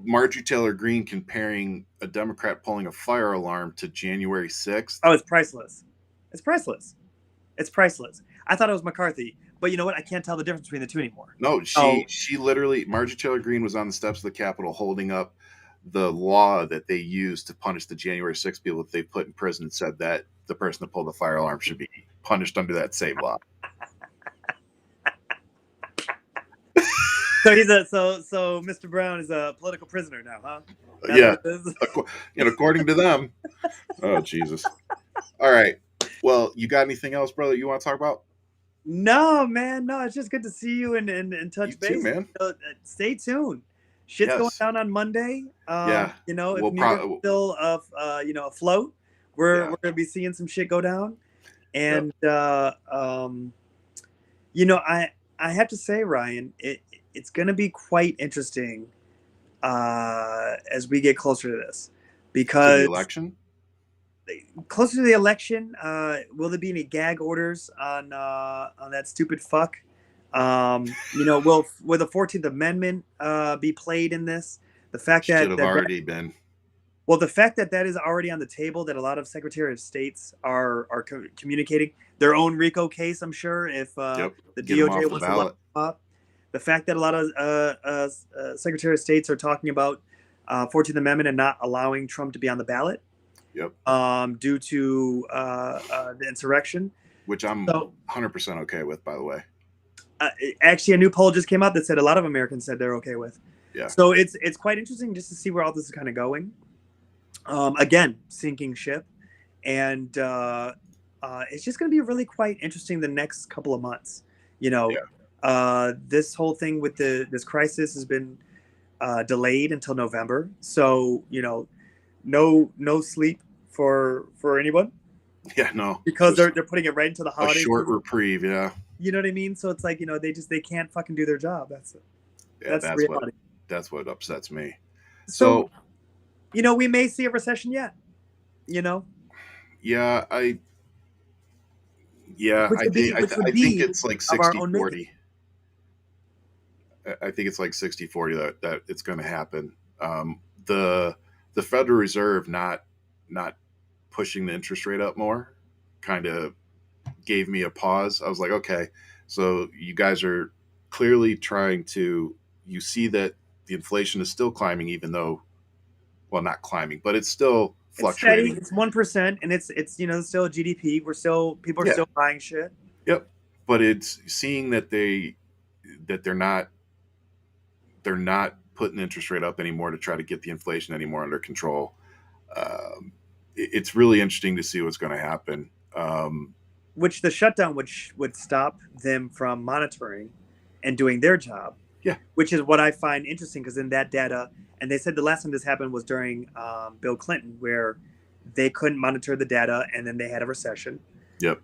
Marjorie Taylor Greene comparing a Democrat pulling a fire alarm to January 6th. Oh, it's priceless. It's priceless. It's priceless. I thought it was McCarthy, but you know what? I can't tell the difference between the two anymore. No, she literally, Marjorie Taylor Greene was on the steps of the Capitol holding up the law that they used to punish the January 6th people that they put in prison and said that the person that pulled the fire alarm should be punished under that same law. So Mr. Brown is a political prisoner now, huh? Yeah, according to them. Oh, Jesus. All right. Well, you got anything else, brother, you want to talk about? No, man. No, it's just good to see you and touch base. Too, man. Stay tuned. Shit's going down on Monday. Yeah. If New York's still afloat, we're going to be seeing some shit go down. And I have to say, Ryan, it's going to be quite interesting as we get closer to this, because the election. Closer to the election, will there be any gag orders on that stupid fuck? Will the 14th Amendment be played in this? The fact that should have already been. Well, the fact that is already on the table, that a lot of Secretary of States are communicating their own Rico case, I'm sure, if the DOJ wants to lock up. The fact that a lot of Secretary of States are talking about 14th Amendment and not allowing Trump to be on the ballot. Yep. Due to the insurrection, which I'm 100% okay with, by the way. Actually, a new poll just came out that said a lot of Americans said they're okay with. Yeah. So it's quite interesting just to see where all this is kind of going. Again, sinking ship, and it's just going to be really quite interesting the next couple of months. This whole thing with this crisis has been delayed until November. So no sleep for anyone. Yeah, no. Because they're putting it right into the holiday. A short reprieve, yeah. You know what I mean? So it's like, they can't fucking do their job. That's reality. That's what upsets me. So we may see a recession yet. Yeah, I think it's like 60-40. I think it's like 60-40 that it's going to happen. The Federal Reserve not pushing the interest rate up more kind of gave me a pause. I was like, okay, so you guys are clearly trying to, you see that the inflation is still climbing, even though, well, not climbing, but it's still fluctuating. It's 1%, and it's still GDP. People are still buying shit. Yep. But it's seeing that they're not putting the interest rate up anymore to try to get the inflation anymore under control. It's really interesting to see what's going to happen. Which the shutdown would stop them from monitoring and doing their job. Yeah. Which is what I find interesting, because in that data, and they said the last time this happened was during Bill Clinton, where they couldn't monitor the data and then they had a recession. Yep.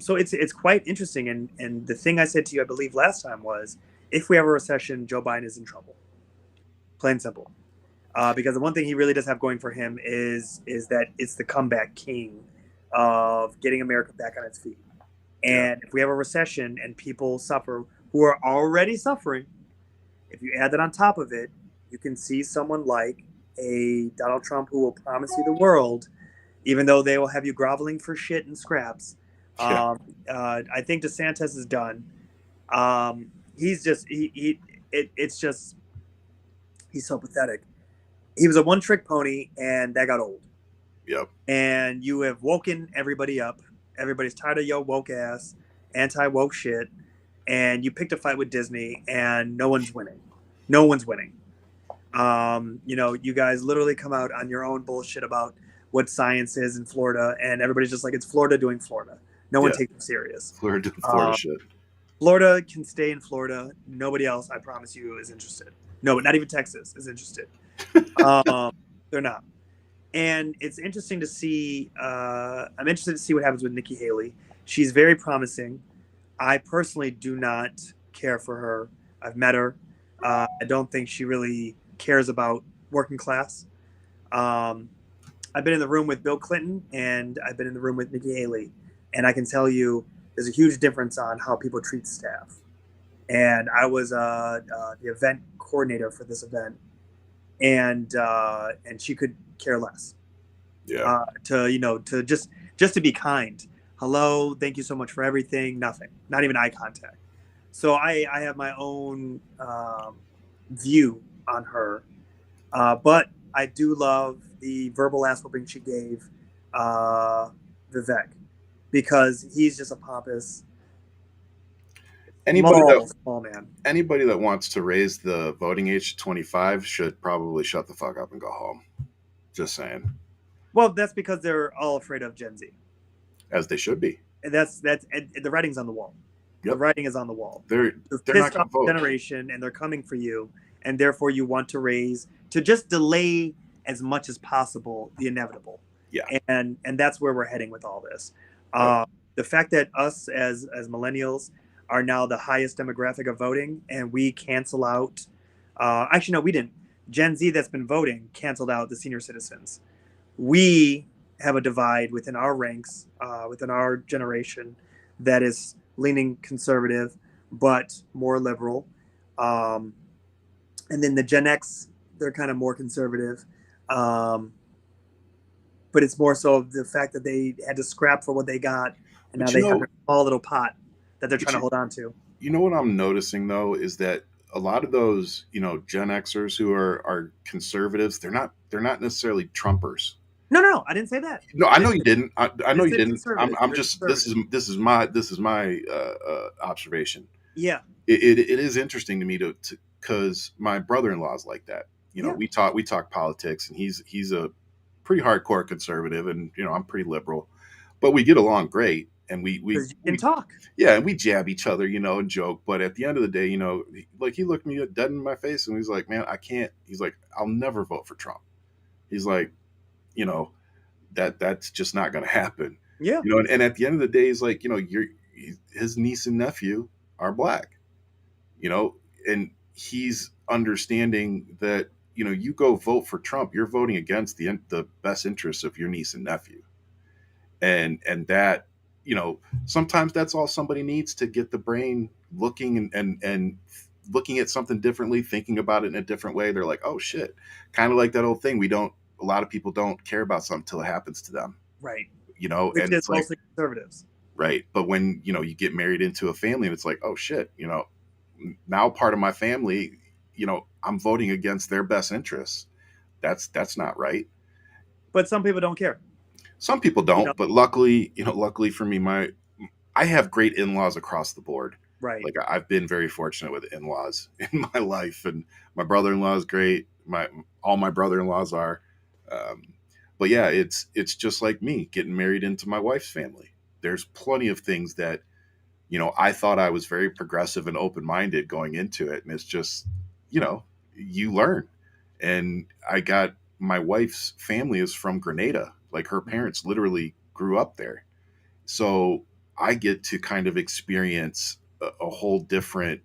So it's quite interesting. And the thing I said to you, I believe last time, was if we have a recession, Joe Biden is in trouble. Plain and simple. Because the one thing he really does have going for him is that it's the comeback king of getting America back on its feet. And if we have a recession and people suffer who are already suffering, if you add that on top of it, you can see someone like a Donald Trump who will promise you the world, even though they will have you groveling for shit and scraps. I think DeSantis is done. He's just he's so pathetic. He was a one-trick pony, and that got old. Yep. And you have woken everybody up. Everybody's tired of your woke ass, anti-woke shit. And you picked a fight with Disney, and no one's winning. No one's winning. You guys literally come out on your own bullshit about what science is in Florida, and everybody's just like, it's Florida doing Florida. No one takes it serious. Florida doing Florida shit. Florida can stay in Florida. Nobody else, I promise you, is interested. No, but not even Texas is interested. They're not. And it's interesting to see. I'm interested to see what happens with Nikki Haley. She's very promising. I personally do not care for her. I've met her. I don't think she really cares about working class. I've been in the room with Bill Clinton, and I've been in the room with Nikki Haley, and I can tell you there's a huge difference on how people treat staff. And I was the event coordinator for this event, and she could care less. Yeah. To just to be kind. Hello, thank you so much for everything. Nothing, not even eye contact. So I have my own view on her, but I do love the verbal ass whooping she gave Vivek, because he's just a pompous small man. Anybody that wants to raise the voting age to 25 should probably shut the fuck up and go home. Just saying. Well, that's because they're all afraid of Gen Z. As they should be. And that's the writing's on the wall. Yep. The writing is on the wall. They're pissed off the generation, and they're coming for you, and therefore you want to just delay as much as possible the inevitable. Yeah. And that's where we're heading with all this. The fact that us as millennials are now the highest demographic of voting, and we cancel out. Actually, no, we didn't. Gen Z that's been voting canceled out the senior citizens. We have a divide within our ranks, within our generation, that is leaning conservative, but more liberal. And then the Gen X, they're kind of more conservative. But it's more so the fact that they had to scrap for what they got, and now they have a small little pot that they're trying to hold on to. You know what I'm noticing, though, is that a lot of those, Gen Xers who are conservatives, they're not necessarily Trumpers. No, I didn't say that. No, I know you didn't. I know you didn't. I'm just this is my observation. Yeah. It is interesting to me to because my brother-in-law is like that. We talk politics, and he's a pretty hardcore conservative, and I'm pretty liberal, but we get along great, and we can talk. Yeah, and we jab each other, and joke. But at the end of the day, he looked me dead in my face, and he's like, "Man, I can't." He's like, "I'll never vote for Trump." He's like, that's just not going to happen. Yeah. And at the end of the day, he's like, his niece and nephew are black, and he's understanding that, you go vote for Trump, you're voting against the best interests of your niece and nephew. And that, sometimes that's all somebody needs to get the brain looking and looking at something differently, thinking about it in a different way. They're like, oh shit. Kind of like that old thing. A lot of people don't care about something until it happens to them. Right. Which and it's mostly conservatives. Right. But when, you get married into a family, and it's like, oh shit, now part of my family, I'm voting against their best interests. That's not right. But some people don't care. Some people don't, but luckily for me, I have great in-laws across the board. Right. Like I've been very fortunate with in-laws in my life, and my brother-in-law is great. All my brother-in-laws are. But yeah, it's just like me getting married into my wife's family. There's plenty of things that, I thought I was very progressive and open-minded going into it. And it's just, you learn. And I got my wife's family is from Grenada. Like her parents literally grew up there. So I get to kind of experience a whole different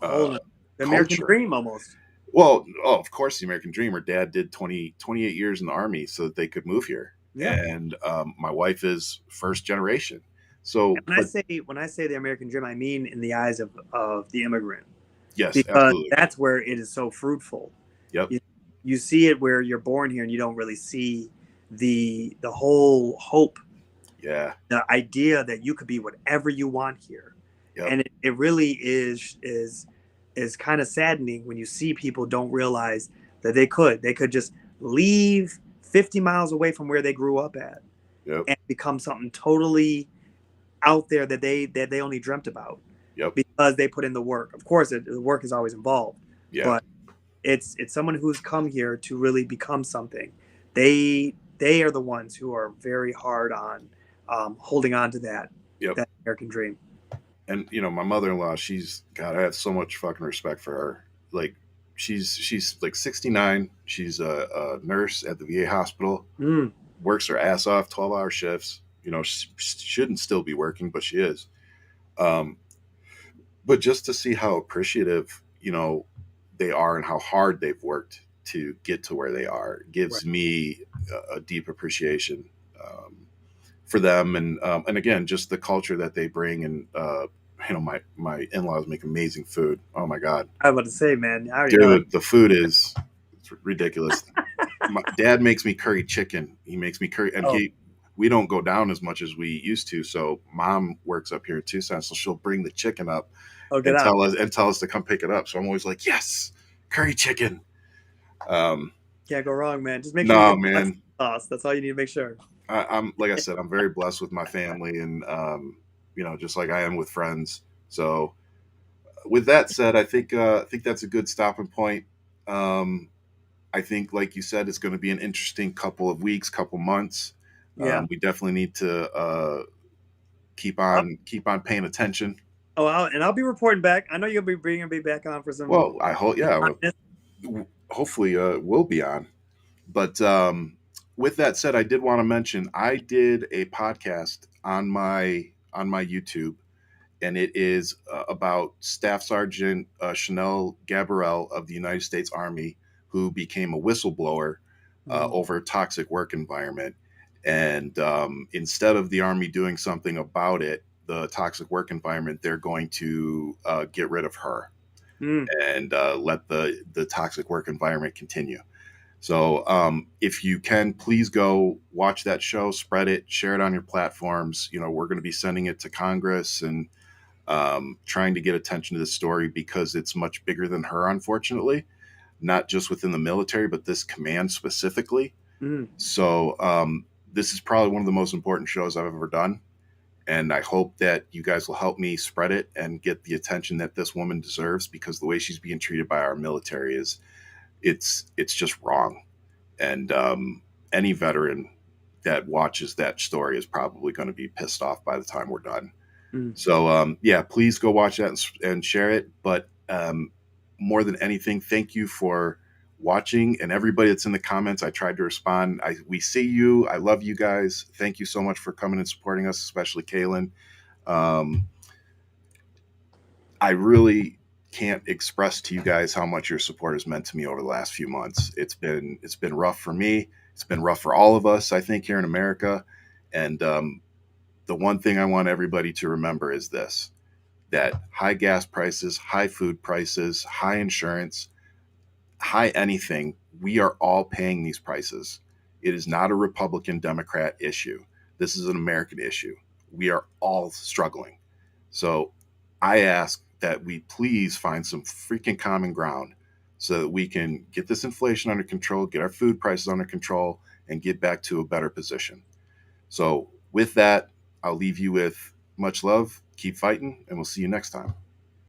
the American dream almost. Well, of course, the American dream. Her dad did 28 years in the Army so that they could move here. Yeah. And my wife is first generation. So when I say the American dream, I mean in the eyes of the immigrant. Yes, because absolutely. That's where it is so fruitful. Yep. You see it where you're born here, and you don't really see the whole hope. Yeah. The idea that you could be whatever you want here. Yep. And it really is kind of saddening when you see people don't realize that they could just leave 50 miles away from where they grew up at. Yep. And become something totally out there that they only dreamt about. Yep. Because they put in the work. Of course, the work is always involved. Yeah. But it's someone who's come here to really become something. They are the ones who are very hard on holding on to that American dream. And my mother-in-law, I have so much fucking respect for her. Like, she's like 69. She's a nurse at the VA hospital. Mm. Works her ass off, 12-hour shifts. You know, she shouldn't still be working, but she is. But just to see how appreciative, you know, they are and how hard they've worked to get to where they are gives me a deep appreciation for them. And again, just the culture that they bring. And you know, my in-laws make amazing food. Oh my God. I was about to say, man, I already know it. Dude, the food is ridiculous. My dad makes me curry chicken. He makes me curry, and we don't go down as much as we used to. So mom works up here in Tucson, so she'll bring the chicken up and tell us to come pick it up. So I'm always like, yes, curry chicken. Can't go wrong, man. Just make sure you get the sauce. That's all you need to make sure. I'm like I said, I'm very blessed with my family, and you know, just like I am with friends. So with that said, I think that's a good stopping point. I think, like you said, it's going to be an interesting couple of weeks, couple months. Yeah. We definitely need to keep on paying attention. Oh, I'll be reporting back. I know you'll be bringing me back on for some. Well, I hope, yeah. Hopefully, we'll be on. But with that said, I did want to mention I did a podcast on my YouTube, and it is about Staff Sergeant Chanel Gabrielle of the United States Army, who became a whistleblower over a toxic work environment. And instead of the Army doing something about it, the toxic work environment, they're going to get rid of her and let the toxic work environment continue. So if you can, please go watch that show, spread it, share it on your platforms. You know, we're going to be sending it to Congress and trying to get attention to this story, because it's much bigger than her, unfortunately, not just within the military, but this command specifically. So this is probably one of the most important shows I've ever done. And I hope that you guys will help me spread it and get the attention that this woman deserves, because the way she's being treated by our military is, it's just wrong. And any veteran that watches that story is probably going to be pissed off by the time we're done. So yeah, please go watch that and share it. But more than anything, thank you for watching, and everybody that's in the comments. I tried to respond. We see you. I love you guys. Thank you so much for coming and supporting us, especially Kaylin. I really can't express to you guys how much your support has meant to me over the last few months. It's been rough for me. It's been rough for all of us, I think, here in America. And the one thing I want everybody to remember is this: that high gas prices, high food prices, high insurance, high anything, we are all paying these prices. It is not a Republican Democrat issue. This is an American issue. We are all struggling. So I ask that we please find some freaking common ground so that we can get this inflation under control, get our food prices under control, and get back to a better position. So with that, I'll leave you with much love, keep fighting, and we'll see you next time.